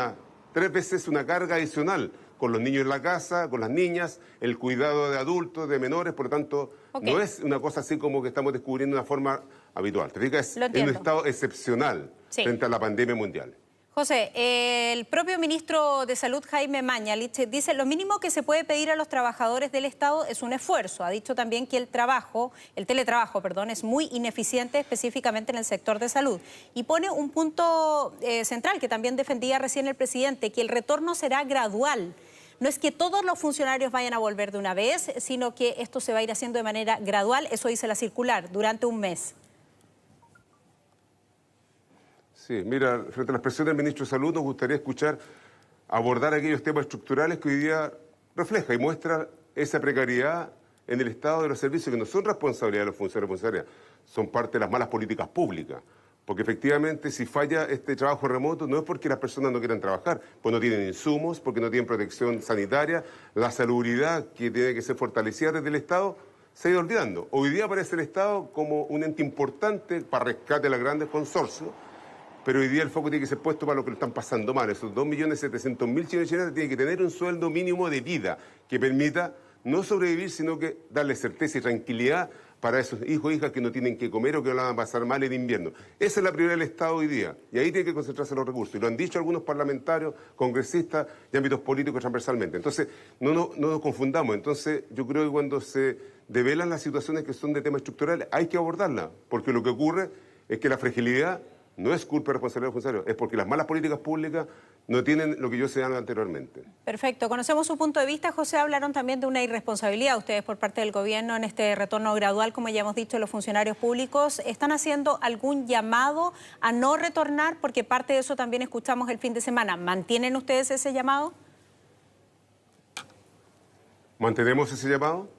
3 veces una carga adicional con los niños en la casa, con las niñas, el cuidado de adultos, de menores, por lo tanto, no es una cosa así como que estamos descubriendo una forma habitual. ¿Te fijas? Es un estado excepcional frente a la pandemia mundial. José, el propio ministro de Salud, Jaime Mañalich, dice lo mínimo que se puede pedir a los trabajadores del Estado es un esfuerzo. Ha dicho también que el teletrabajo, es muy ineficiente específicamente en el sector de salud. Y pone un punto central que también defendía recién el presidente, que el retorno será gradual. No es que todos los funcionarios vayan a volver de una vez, sino que esto se va a ir haciendo de manera gradual, eso dice la circular, durante un mes. Sí, mira, frente a la expresión del ministro de Salud nos gustaría abordar aquellos temas estructurales que hoy día refleja y muestra esa precariedad en el estado de los servicios que no son responsabilidad de los funcionarios y funcionarias, son parte de las malas políticas públicas. Porque efectivamente si falla este trabajo remoto no es porque las personas no quieran trabajar, pues no tienen insumos, porque no tienen protección sanitaria, la salubridad que tiene que ser fortalecida desde el Estado se ha ido olvidando. Hoy día aparece el Estado como un ente importante para rescate de los grandes consorcios, pero hoy día el foco tiene que ser puesto para los que lo están pasando mal. Esos 2.700.000 chilenos y chilenas tienen que tener un sueldo mínimo de vida que permita no sobrevivir, sino que darle certeza y tranquilidad para esos hijos e hijas que no tienen que comer o que lo van a pasar mal en invierno. Esa es la prioridad del Estado hoy día, y ahí tiene que concentrarse los recursos. Y lo han dicho algunos parlamentarios, congresistas y ámbitos políticos transversalmente. Entonces, no nos confundamos. Entonces, yo creo que cuando se develan las situaciones que son de temas estructurales, hay que abordarlas, porque lo que ocurre es que la fragilidad no es culpa y responsabilidad de los funcionarios, es porque las malas políticas públicas no tienen lo que yo señalaba anteriormente. Perfecto. Conocemos su punto de vista. José, hablaron también de una irresponsabilidad ustedes por parte del gobierno en este retorno gradual, como ya hemos dicho, los funcionarios públicos. ¿Están haciendo algún llamado a no retornar? Porque parte de eso también escuchamos el fin de semana. ¿Mantienen ustedes ese llamado? ¿Mantenemos ese llamado?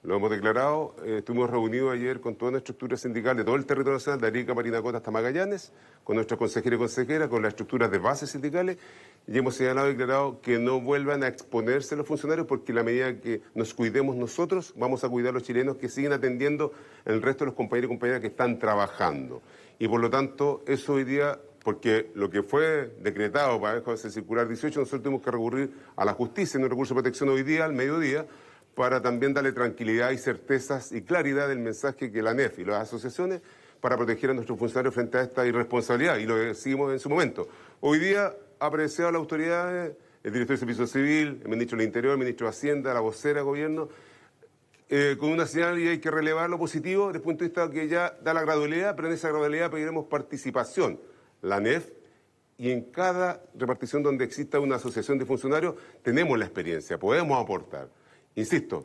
lo hemos declarado. Estuvimos reunidos ayer con toda nuestra estructura sindical de todo el territorio nacional, de Arica, Parinacota hasta Magallanes, con nuestros consejeros y consejeras, con las estructuras de bases sindicales, y hemos señalado y declarado que no vuelvan a exponerse los funcionarios, porque en la medida que nos cuidemos nosotros, vamos a cuidar a los chilenos que siguen atendiendo el resto de los compañeros y compañeras que están trabajando. Y por lo tanto, eso hoy día, porque lo que fue decretado para ese circular 18, nosotros tuvimos que recurrir a la justicia en un recurso de protección hoy día, al mediodía, para también darle tranquilidad y certezas y claridad del mensaje que la ANEF y las asociaciones para proteger a nuestros funcionarios frente a esta irresponsabilidad, y lo decimos en su momento. Hoy día ha apreciado las autoridades, el director de Servicio Civil, el ministro del Interior, el ministro de Hacienda, la vocera de Gobierno, con una señal, y hay que relevar lo positivo desde el punto de vista que ya da la gradualidad, pero en esa gradualidad pediremos participación. La ANEF, y en cada repartición donde exista una asociación de funcionarios tenemos la experiencia, podemos aportar. Insisto,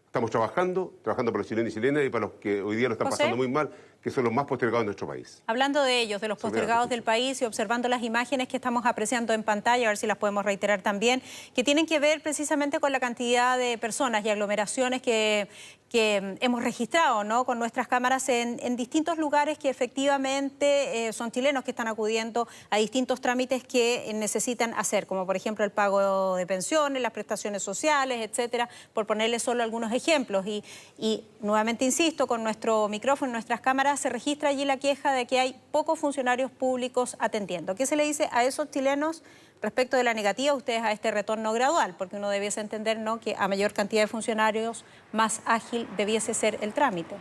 estamos trabajando para los chilenos y chilenas y para los que hoy día lo están pasando muy mal, que son los más postergados de nuestro país. Hablando de ellos, de los postergados del país, y observando las imágenes que estamos apreciando en pantalla, a ver si las podemos reiterar también, que tienen que ver precisamente con la cantidad de personas y aglomeraciones que hemos registrado, ¿no?, con nuestras cámaras en distintos lugares que efectivamente son chilenos que están acudiendo a distintos trámites que necesitan hacer, como por ejemplo el pago de pensiones, las prestaciones sociales, etcétera, por ponerles solo algunos ejemplos. Y nuevamente insisto, con nuestro micrófono, nuestras cámaras, se registra allí la queja de que hay pocos funcionarios públicos atendiendo. ¿Qué se le dice a esos chilenos respecto de la negativa ustedes a este retorno gradual? Porque uno debiese entender, ¿no?, que a mayor cantidad de funcionarios, más ágil debiese ser el trámite.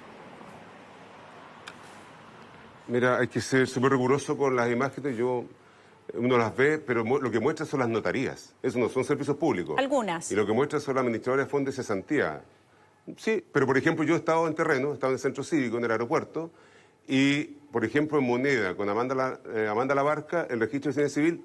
Mira, hay que ser súper riguroso con las imágenes. Uno las ve, pero lo que muestra son las notarías. Eso no son servicios públicos. Algunas. Y lo que muestra son las administradoras de fondos de cesantía. Sí, pero por ejemplo yo he estado en terreno, he estado en el centro cívico, en el aeropuerto, y por ejemplo en Moneda, con Amanda Labarca, el registro de Ciencia Civil,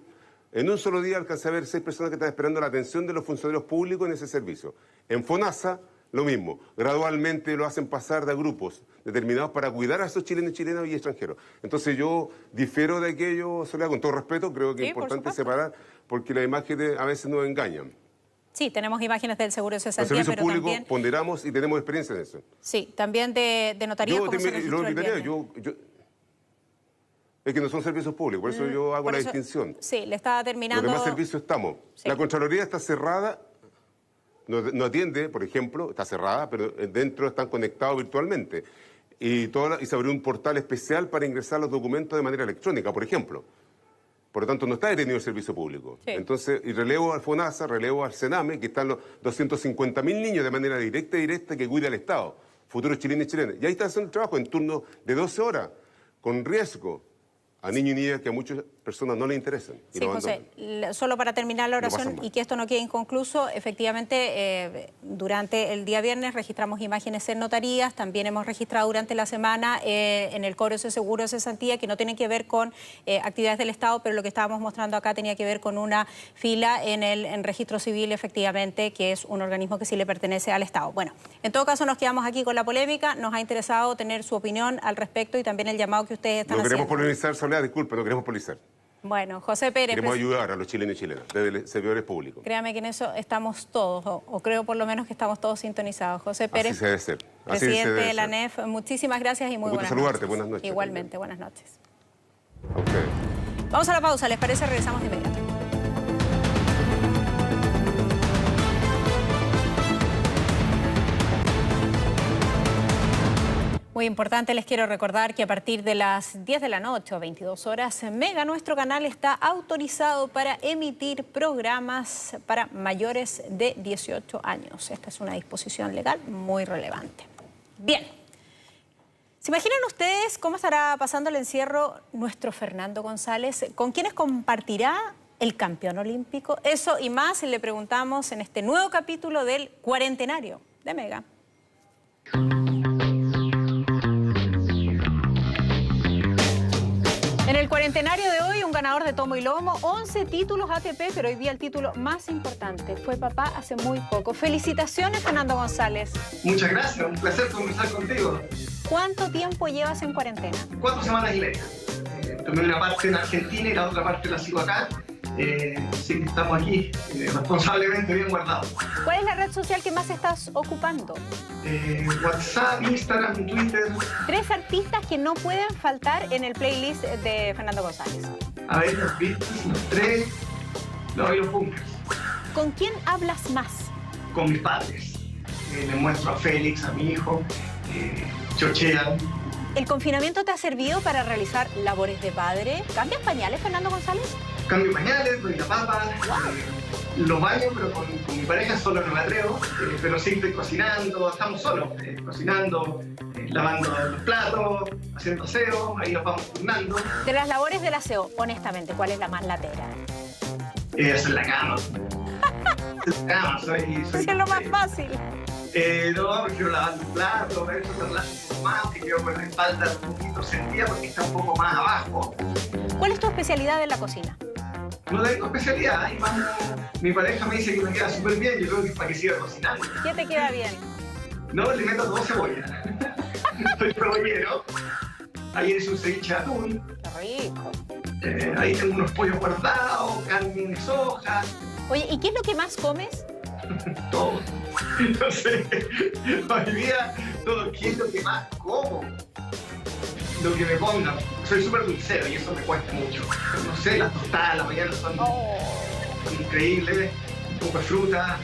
en un solo día alcancé a ver 6 personas que están esperando la atención de los funcionarios públicos en ese servicio. En FONASA, lo mismo. Gradualmente lo hacen pasar de grupos determinados para cuidar a esos chilenos, chilenas y extranjeros. Entonces yo difiero de aquello, Soledad, con todo respeto, creo que es importante separar, porque las imágenes a veces nos engañan. Sí, tenemos imágenes del seguro de cesantía, los servicios pero públicos también ponderamos y tenemos experiencia en eso. Sí, también de notaría, como se registró el viernes. Es que no son servicios públicos, por eso yo hago la distinción. Sí, le estaba terminando. Los demás servicios estamos. Sí. La Contraloría está cerrada, no atiende, por ejemplo, está cerrada, pero dentro están conectados virtualmente. Y se abrió un portal especial para ingresar los documentos de manera electrónica, por ejemplo. Por lo tanto, no está detenido el servicio público. Sí. Entonces, y relevo al FONASA, relevo al CENAME, que están los 250.000 niños de manera directa y directa que cuida el Estado, futuros chilenos y chilenas. Y ahí está haciendo el trabajo en turno de 12 horas, con riesgo a niños y niñas que a muchas personas no les interesan. Sí, José, solo para terminar la oración y que esto no quede inconcluso, efectivamente, durante el día viernes registramos imágenes en notarías, también hemos registrado durante la semana en el cobro de seguro de cesantía, que no tienen que ver con actividades del Estado, pero lo que estábamos mostrando acá tenía que ver con una fila en registro civil, efectivamente, que es un organismo que sí le pertenece al Estado. Bueno, en todo caso nos quedamos aquí con la polémica, nos ha interesado tener su opinión al respecto y también el llamado que ustedes están haciendo. No queremos polemizar, Soledad, disculpe, no queremos polemizar. Bueno, José Pérez... Queremos ayudar a los chilenos y chilenas, desde servidores públicos. Créame que en eso estamos todos, o creo por lo menos que estamos todos sintonizados. José Pérez, así se debe ser. Presidente de la ANEF, muchísimas gracias y muy buenas noches. Saludarte, buenas noches. Igualmente, buenas noches. A ustedes. Vamos a la pausa, ¿les parece? Regresamos de inmediato. Muy importante, les quiero recordar que a partir de las 10 de la noche o 22 horas, Mega, nuestro canal, está autorizado para emitir programas para mayores de 18 años. Esta es una disposición legal muy relevante. Bien, ¿se imaginan ustedes cómo estará pasando el encierro nuestro Fernando González? ¿Con quiénes compartirá el campeón olímpico? Eso y más le preguntamos en este nuevo capítulo del Cuarentenario de Mega. En el Cuarentenario de hoy, un ganador de tomo y lomo, 11 títulos ATP, pero hoy día el título más importante. Fue papá hace muy poco. Felicitaciones, Fernando González. Muchas gracias, un placer conversar contigo. ¿Cuánto tiempo llevas en cuarentena? 4 semanas y media. Tomé una parte en Argentina y la otra parte la sigo acá. Así que estamos aquí responsablemente bien guardados. ¿Cuál es la red social que más estás ocupando? WhatsApp, Instagram, Twitter. 3 artistas que no pueden faltar en el playlist de Fernando González. A ver, los Beatles, los 3, los Bunkers. ¿Con quién hablas más? Con mis padres. Les muestro a Félix, a mi hijo, chochean. ¿El confinamiento te ha servido para realizar labores de padre? ¿Cambias pañales, Fernando González? Cambio pañales, doy la papa, los baño, pero con mi pareja solo no me atrevo, pero sí estoy cocinando, estamos solos, cocinando, lavando los platos, haciendo aseo, ahí nos vamos turnando. De las labores del aseo, honestamente, ¿cuál es la más latera? Hacer la cama. Hacer la cama, soy es lo más fácil. No, prefiero lavar los platos, ver eso más, que quedo con la espalda un poquito sentida porque está un poco más abajo. ¿Cuál es tu especialidad en la cocina? No tengo especialidad, ahí vamos. Mi pareja me dice que me queda súper bien, yo creo que es para que siga cocinando. ¿Qué te queda bien? No, le meto 2 cebollas. Soy cebollero. Ahí es un ceviche de atún. Qué rico. Ahí tengo unos pollos guardados, carne de soja. Oye, ¿y qué es lo que más comes? Todo. No sé, hoy día todo, ¿qué es lo que más como? Lo que me pongan. Soy súper dulcero y eso me cuesta mucho. No sé, las tostadas a la mañana son increíbles, un poco de fruta.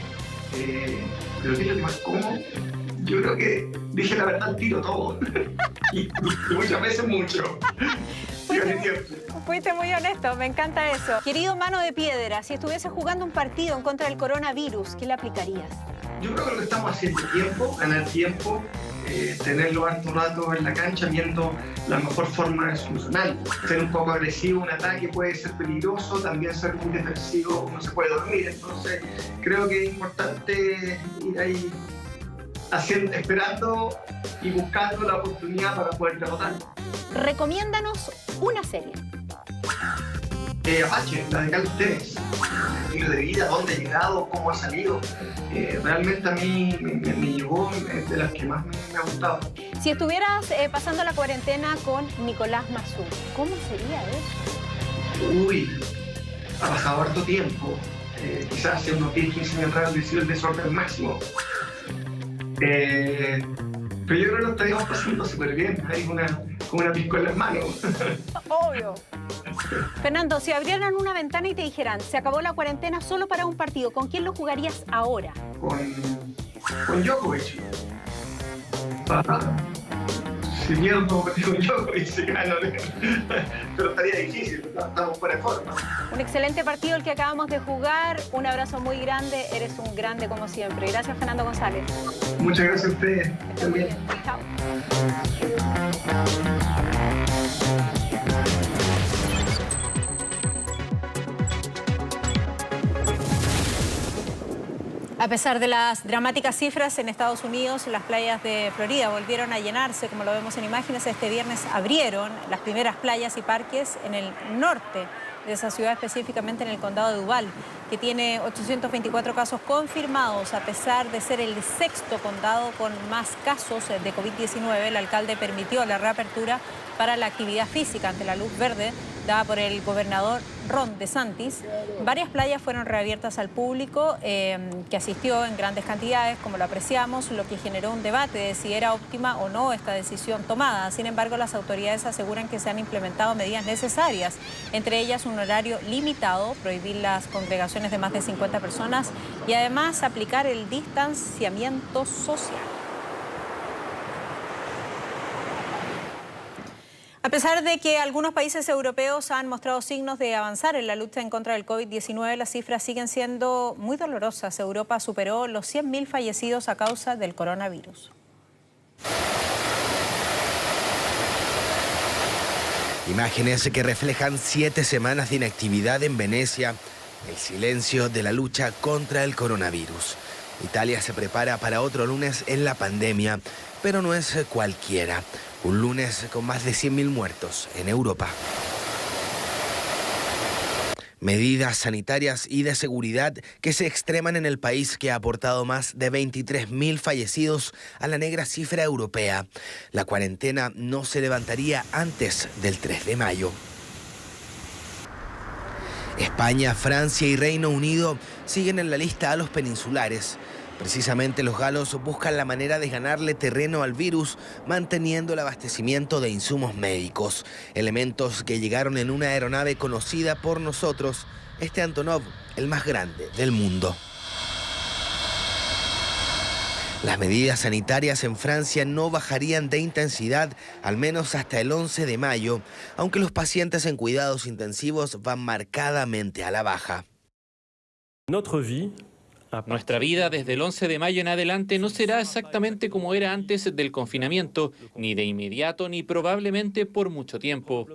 Pero ¿qué es lo que más como? Yo creo que dije la verdad al tiro todo. y muchas veces mucho. Fuiste muy honesto, me encanta eso. Querido Mano de Piedra, si estuvieses jugando un partido en contra del coronavirus, ¿qué le aplicarías? Yo creo que lo que estamos haciendo tiempo, ganar tiempo, tenerlo harto rato en la cancha viendo la mejor forma de solucionar. Ser un poco agresivo, un ataque puede ser peligroso, también ser muy defensivo, uno se puede dormir. Entonces creo que es importante ir ahí esperando y buscando la oportunidad para poder derrotar. Recomiéndanos una serie. Apache, la de Carlos Tevez. El estilo de vida, dónde ha llegado, cómo ha salido. Realmente a mí me llegó, es de las que más me ha gustado. Si estuvieras pasando la cuarentena con Nicolás Mazú, ¿cómo sería eso? Uy, ha pasado harto tiempo. Quizás hace unos 10-15 años atrás he sido el desorden máximo. Pero yo creo que lo estaríamos pasando súper bien. Hay con una piscola en las manos. Obvio. Fernando, si abrieran una ventana y te dijeran, se acabó la cuarentena solo para un partido, ¿con quién lo jugarías ahora? Con Djokovic. Si pierdo con Djokovic, se gana. Pero estaría difícil, estamos fuera de forma. Un excelente partido el que acabamos de jugar. Un abrazo muy grande, eres un grande como siempre. Gracias, Fernando González. Muchas gracias a ustedes. También. Chao. A pesar de las dramáticas cifras en Estados Unidos, las playas de Florida volvieron a llenarse, como lo vemos en imágenes. Este viernes abrieron las primeras playas y parques en el norte de esa ciudad, específicamente en el condado de Duval, que tiene 824 casos confirmados. A pesar de ser el 6º condado con más casos de COVID-19, el alcalde permitió la reapertura para la actividad física ante la luz verde dada por el gobernador Ron DeSantis. Varias playas fueron reabiertas al público que asistió en grandes cantidades, como lo apreciamos, lo que generó un debate de si era óptima o no esta decisión tomada. Sin embargo, las autoridades aseguran que se han implementado medidas necesarias, entre ellas un horario limitado, prohibir las congregaciones de más de 50 personas y además aplicar el distanciamiento social. A pesar de que algunos países europeos han mostrado signos de avanzar en la lucha en contra del COVID-19, las cifras siguen siendo muy dolorosas. Europa superó los 100.000 fallecidos a causa del coronavirus. Imágenes que reflejan 7 semanas de inactividad en Venecia, el silencio de la lucha contra el coronavirus. Italia se prepara para otro lunes en la pandemia, pero no es cualquiera. Un lunes con más de 100.000 muertos en Europa. Medidas sanitarias y de seguridad que se extreman en el país que ha aportado más de 23.000 fallecidos a la negra cifra europea. La cuarentena no se levantaría antes del 3 de mayo. España, Francia y Reino Unido siguen en la lista a los peninsulares. Precisamente los galos buscan la manera de ganarle terreno al virus, manteniendo el abastecimiento de insumos médicos, elementos que llegaron en una aeronave conocida por nosotros, este Antonov, el más grande del mundo. Las medidas sanitarias en Francia no bajarían de intensidad, al menos hasta el 11 de mayo, aunque los pacientes en cuidados intensivos van marcadamente a la baja. Nuestra vida desde el 11 de mayo en adelante no será exactamente como era antes del confinamiento, ni de inmediato ni probablemente por mucho tiempo.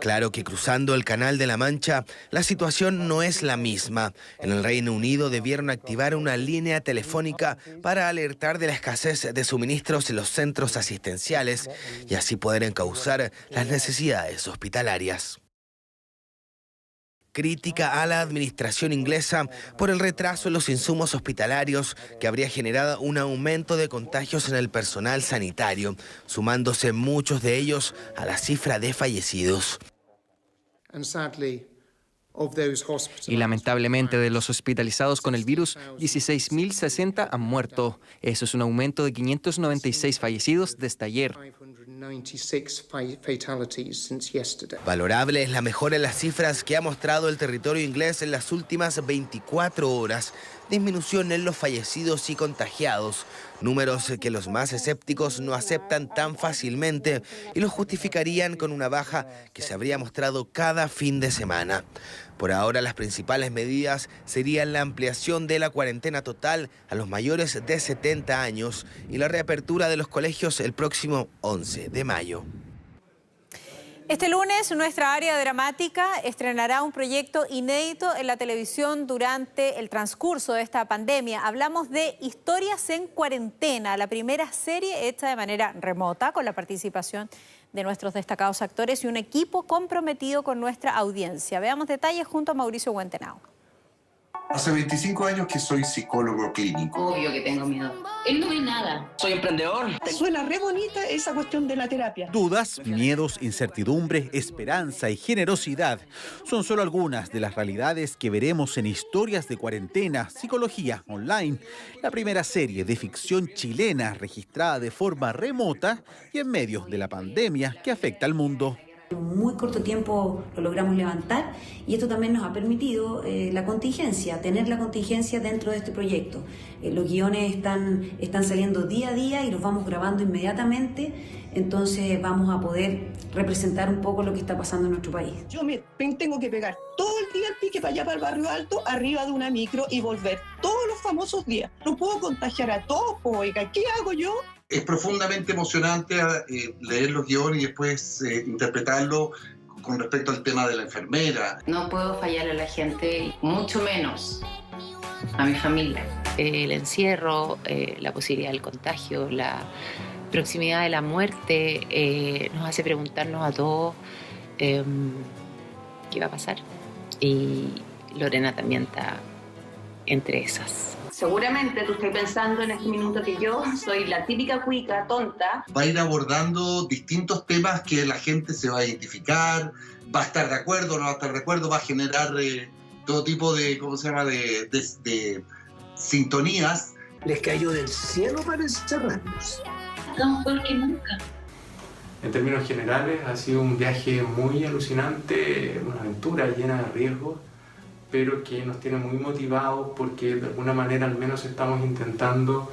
Claro que cruzando el Canal de la Mancha, la situación no es la misma. En el Reino Unido debieron activar una línea telefónica para alertar de la escasez de suministros en los centros asistenciales y así poder encauzar las necesidades hospitalarias. Crítica a la administración inglesa por el retraso en los insumos hospitalarios que habría generado un aumento de contagios en el personal sanitario, sumándose muchos de ellos a la cifra de fallecidos. Y lamentablemente de los hospitalizados con el virus, 16.060 han muerto. Eso es un aumento de 596 fallecidos desde ayer. Valorable es la mejora en las cifras que ha mostrado el territorio inglés en las últimas 24 horas. Disminución en los fallecidos y contagiados, números que los más escépticos no aceptan tan fácilmente y los justificarían con una baja que se habría mostrado cada fin de semana. Por ahora, las principales medidas serían la ampliación de la cuarentena total a los mayores de 70 años y la reapertura de los colegios el próximo 11 de mayo. Este lunes, nuestra área dramática estrenará un proyecto inédito en la televisión durante el transcurso de esta pandemia. Hablamos de Historias en Cuarentena, la primera serie hecha de manera remota con la participación de nuestros destacados actores y un equipo comprometido con nuestra audiencia. Veamos detalles junto a Mauricio Huentenao. Hace 25 años que soy psicólogo clínico. Obvio que tengo miedo. Él no ve nada. Soy emprendedor. Suena re bonita esa cuestión de la terapia. Dudas, miedos, incertidumbre, esperanza y generosidad son solo algunas de las realidades que veremos en Historias de Cuarentena, Psicología Online, la primera serie de ficción chilena registrada de forma remota y en medio de la pandemia que afecta al mundo. En muy corto tiempo lo logramos levantar y esto también nos ha permitido la contingencia, tener la contingencia dentro de este proyecto. Los guiones están saliendo día a día y los vamos grabando inmediatamente, entonces vamos a poder representar un poco lo que está pasando en nuestro país. Yo me tengo que pegar todo el día el pique para allá, para el Barrio Alto, arriba de una micro y volver todos los famosos días. No puedo contagiar a todos, oiga, ¿qué hago yo? Es profundamente emocionante leer los guiones y después interpretarlo con respecto al tema de la enfermera. No puedo fallar a la gente, mucho menos a mi familia. El encierro, la posibilidad del contagio, la proximidad de la muerte nos hace preguntarnos a todos qué va a pasar. Y Lorena también está entre esas. Seguramente tú estás pensando en este minuto que yo soy la típica cuica tonta. Va a ir abordando distintos temas que la gente se va a identificar, va a estar de acuerdo, no va a estar de acuerdo, va a generar todo tipo de, ¿cómo se llama?, de sintonías. Les cayó del cielo para encerrarnos. Estamos peor que nunca. En términos generales ha sido un viaje muy alucinante, una aventura llena de riesgos, pero que nos tiene muy motivados porque de alguna manera al menos estamos intentando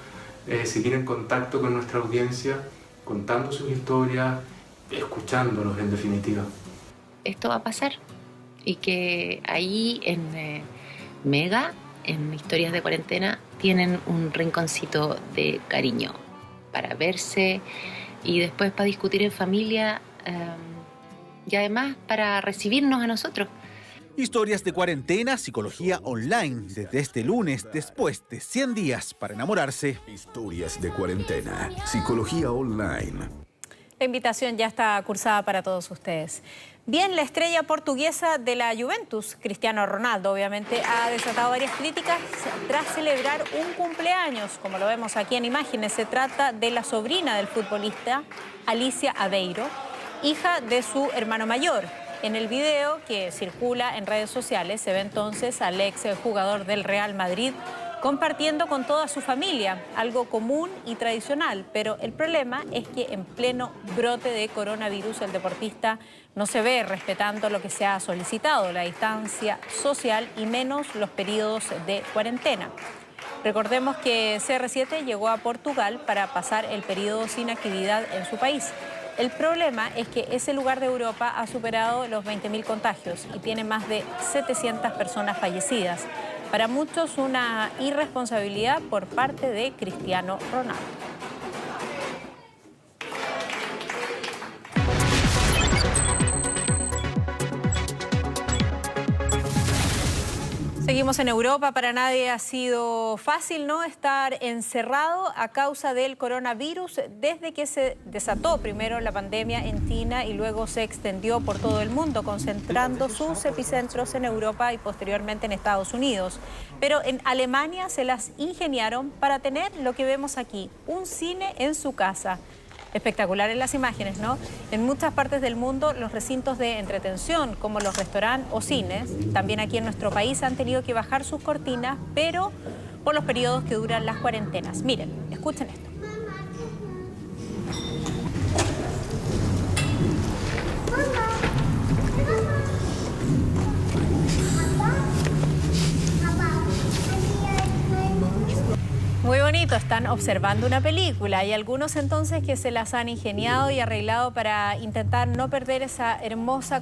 seguir en contacto con nuestra audiencia, contando sus historias, escuchándolos en definitiva. Esto va a pasar y que ahí en Mega, en Historias de Cuarentena, tienen un rinconcito de cariño para verse y después para discutir en familia y además para recibirnos a nosotros. Historias de Cuarentena, Psicología Online, desde este lunes, después de 100 días para enamorarse. Historias de Cuarentena, Psicología Online. La invitación ya está cursada para todos ustedes. Bien, la estrella portuguesa de la Juventus, Cristiano Ronaldo, obviamente ha desatado varias críticas tras celebrar un cumpleaños. Como lo vemos aquí en imágenes, se trata de la sobrina del futbolista, Alicia Aveiro, hija de su hermano mayor. En el video que circula en redes sociales se ve entonces al ex jugador del Real Madrid compartiendo con toda su familia, algo común y tradicional, pero el problema es que en pleno brote de coronavirus el deportista no se ve respetando lo que se ha solicitado, la distancia social y menos los periodos de cuarentena. Recordemos que CR7 llegó a Portugal para pasar el periodo sin actividad en su país. El problema es que ese lugar de Europa ha superado los 20.000 contagios y tiene más de 700 personas fallecidas. Para muchos una irresponsabilidad por parte de Cristiano Ronaldo. Seguimos en Europa. Para nadie ha sido fácil, ¿no?, estar encerrado a causa del coronavirus desde que se desató primero la pandemia en China y luego se extendió por todo el mundo, concentrando sus epicentros en Europa y posteriormente en Estados Unidos. Pero en Alemania se las ingeniaron para tener lo que vemos aquí, un cine en su casa. Espectaculares las imágenes, ¿no? En muchas partes del mundo los recintos de entretención como los restaurantes o cines, también aquí en nuestro país, han tenido que bajar sus cortinas, pero por los periodos que duran las cuarentenas. Miren, escuchen esto. Muy bonito, están observando una película. Hay algunos entonces que se las han ingeniado y arreglado para intentar no perder esa hermosa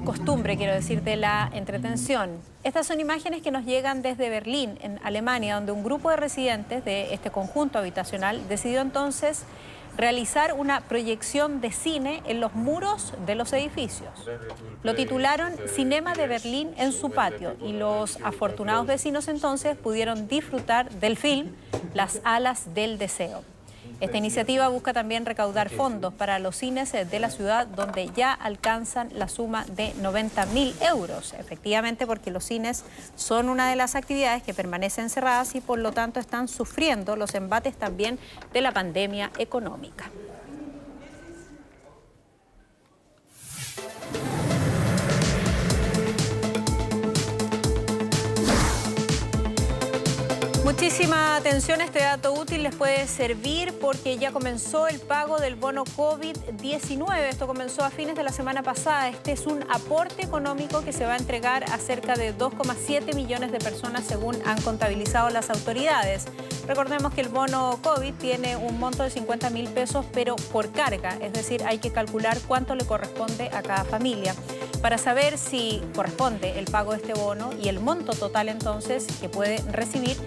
costumbre, quiero decir, de la entretención. Estas son imágenes que nos llegan desde Berlín, en Alemania, donde un grupo de residentes de este conjunto habitacional decidió entonces realizar una proyección de cine en los muros de los edificios. Lo titularon Cinema de Berlín en su patio y los afortunados vecinos entonces pudieron disfrutar del film Las alas del deseo. Esta iniciativa busca también recaudar fondos para los cines de la ciudad, donde ya alcanzan la suma de 90.000 euros. Efectivamente, porque los cines son una de las actividades que permanecen cerradas y por lo tanto están sufriendo los embates también de la pandemia económica. Muchísima atención, este dato útil les puede servir porque ya comenzó el pago del bono COVID-19. Esto comenzó a fines de la semana pasada. Este es un aporte económico que se va a entregar a cerca de 2,7 millones de personas según han contabilizado las autoridades. Recordemos que el bono COVID tiene un monto de 50.000 pesos, pero por carga, es decir, hay que calcular cuánto le corresponde a cada familia. Para saber si corresponde el pago de este bono y el monto total entonces que puede recibir,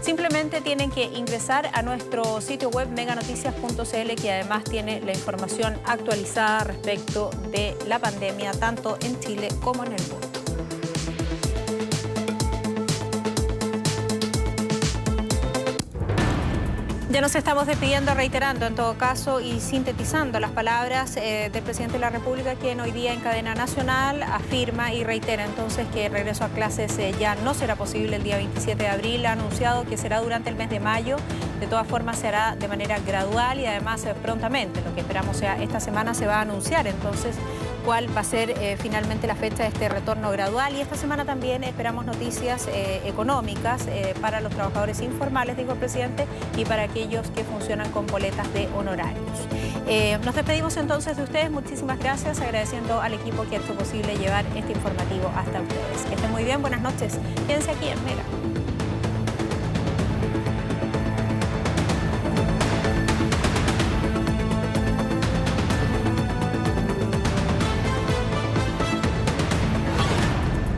simplemente tienen que ingresar a nuestro sitio web meganoticias.cl, que además tiene la información actualizada respecto de la pandemia tanto en Chile como en el mundo. Ya nos estamos despidiendo, reiterando en todo caso y sintetizando las palabras del presidente de la República, quien hoy día en cadena nacional afirma y reitera entonces que el regreso a clases ya no será posible el día 27 de abril. Ha anunciado que será durante el mes de mayo. De todas formas se hará de manera gradual y además prontamente. Lo que esperamos sea esta semana se va a anunciar entonces cuál va a ser finalmente la fecha de este retorno gradual. Y esta semana también esperamos noticias económicas para los trabajadores informales, dijo el presidente, y para aquellos que funcionan con boletas de honorarios. Nos despedimos entonces de ustedes. Muchísimas gracias, agradeciendo al equipo que ha hecho posible llevar este informativo hasta ustedes. Que estén muy bien, buenas noches. Quédense aquí en Mega.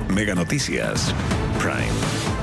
Mega Noticias Prime.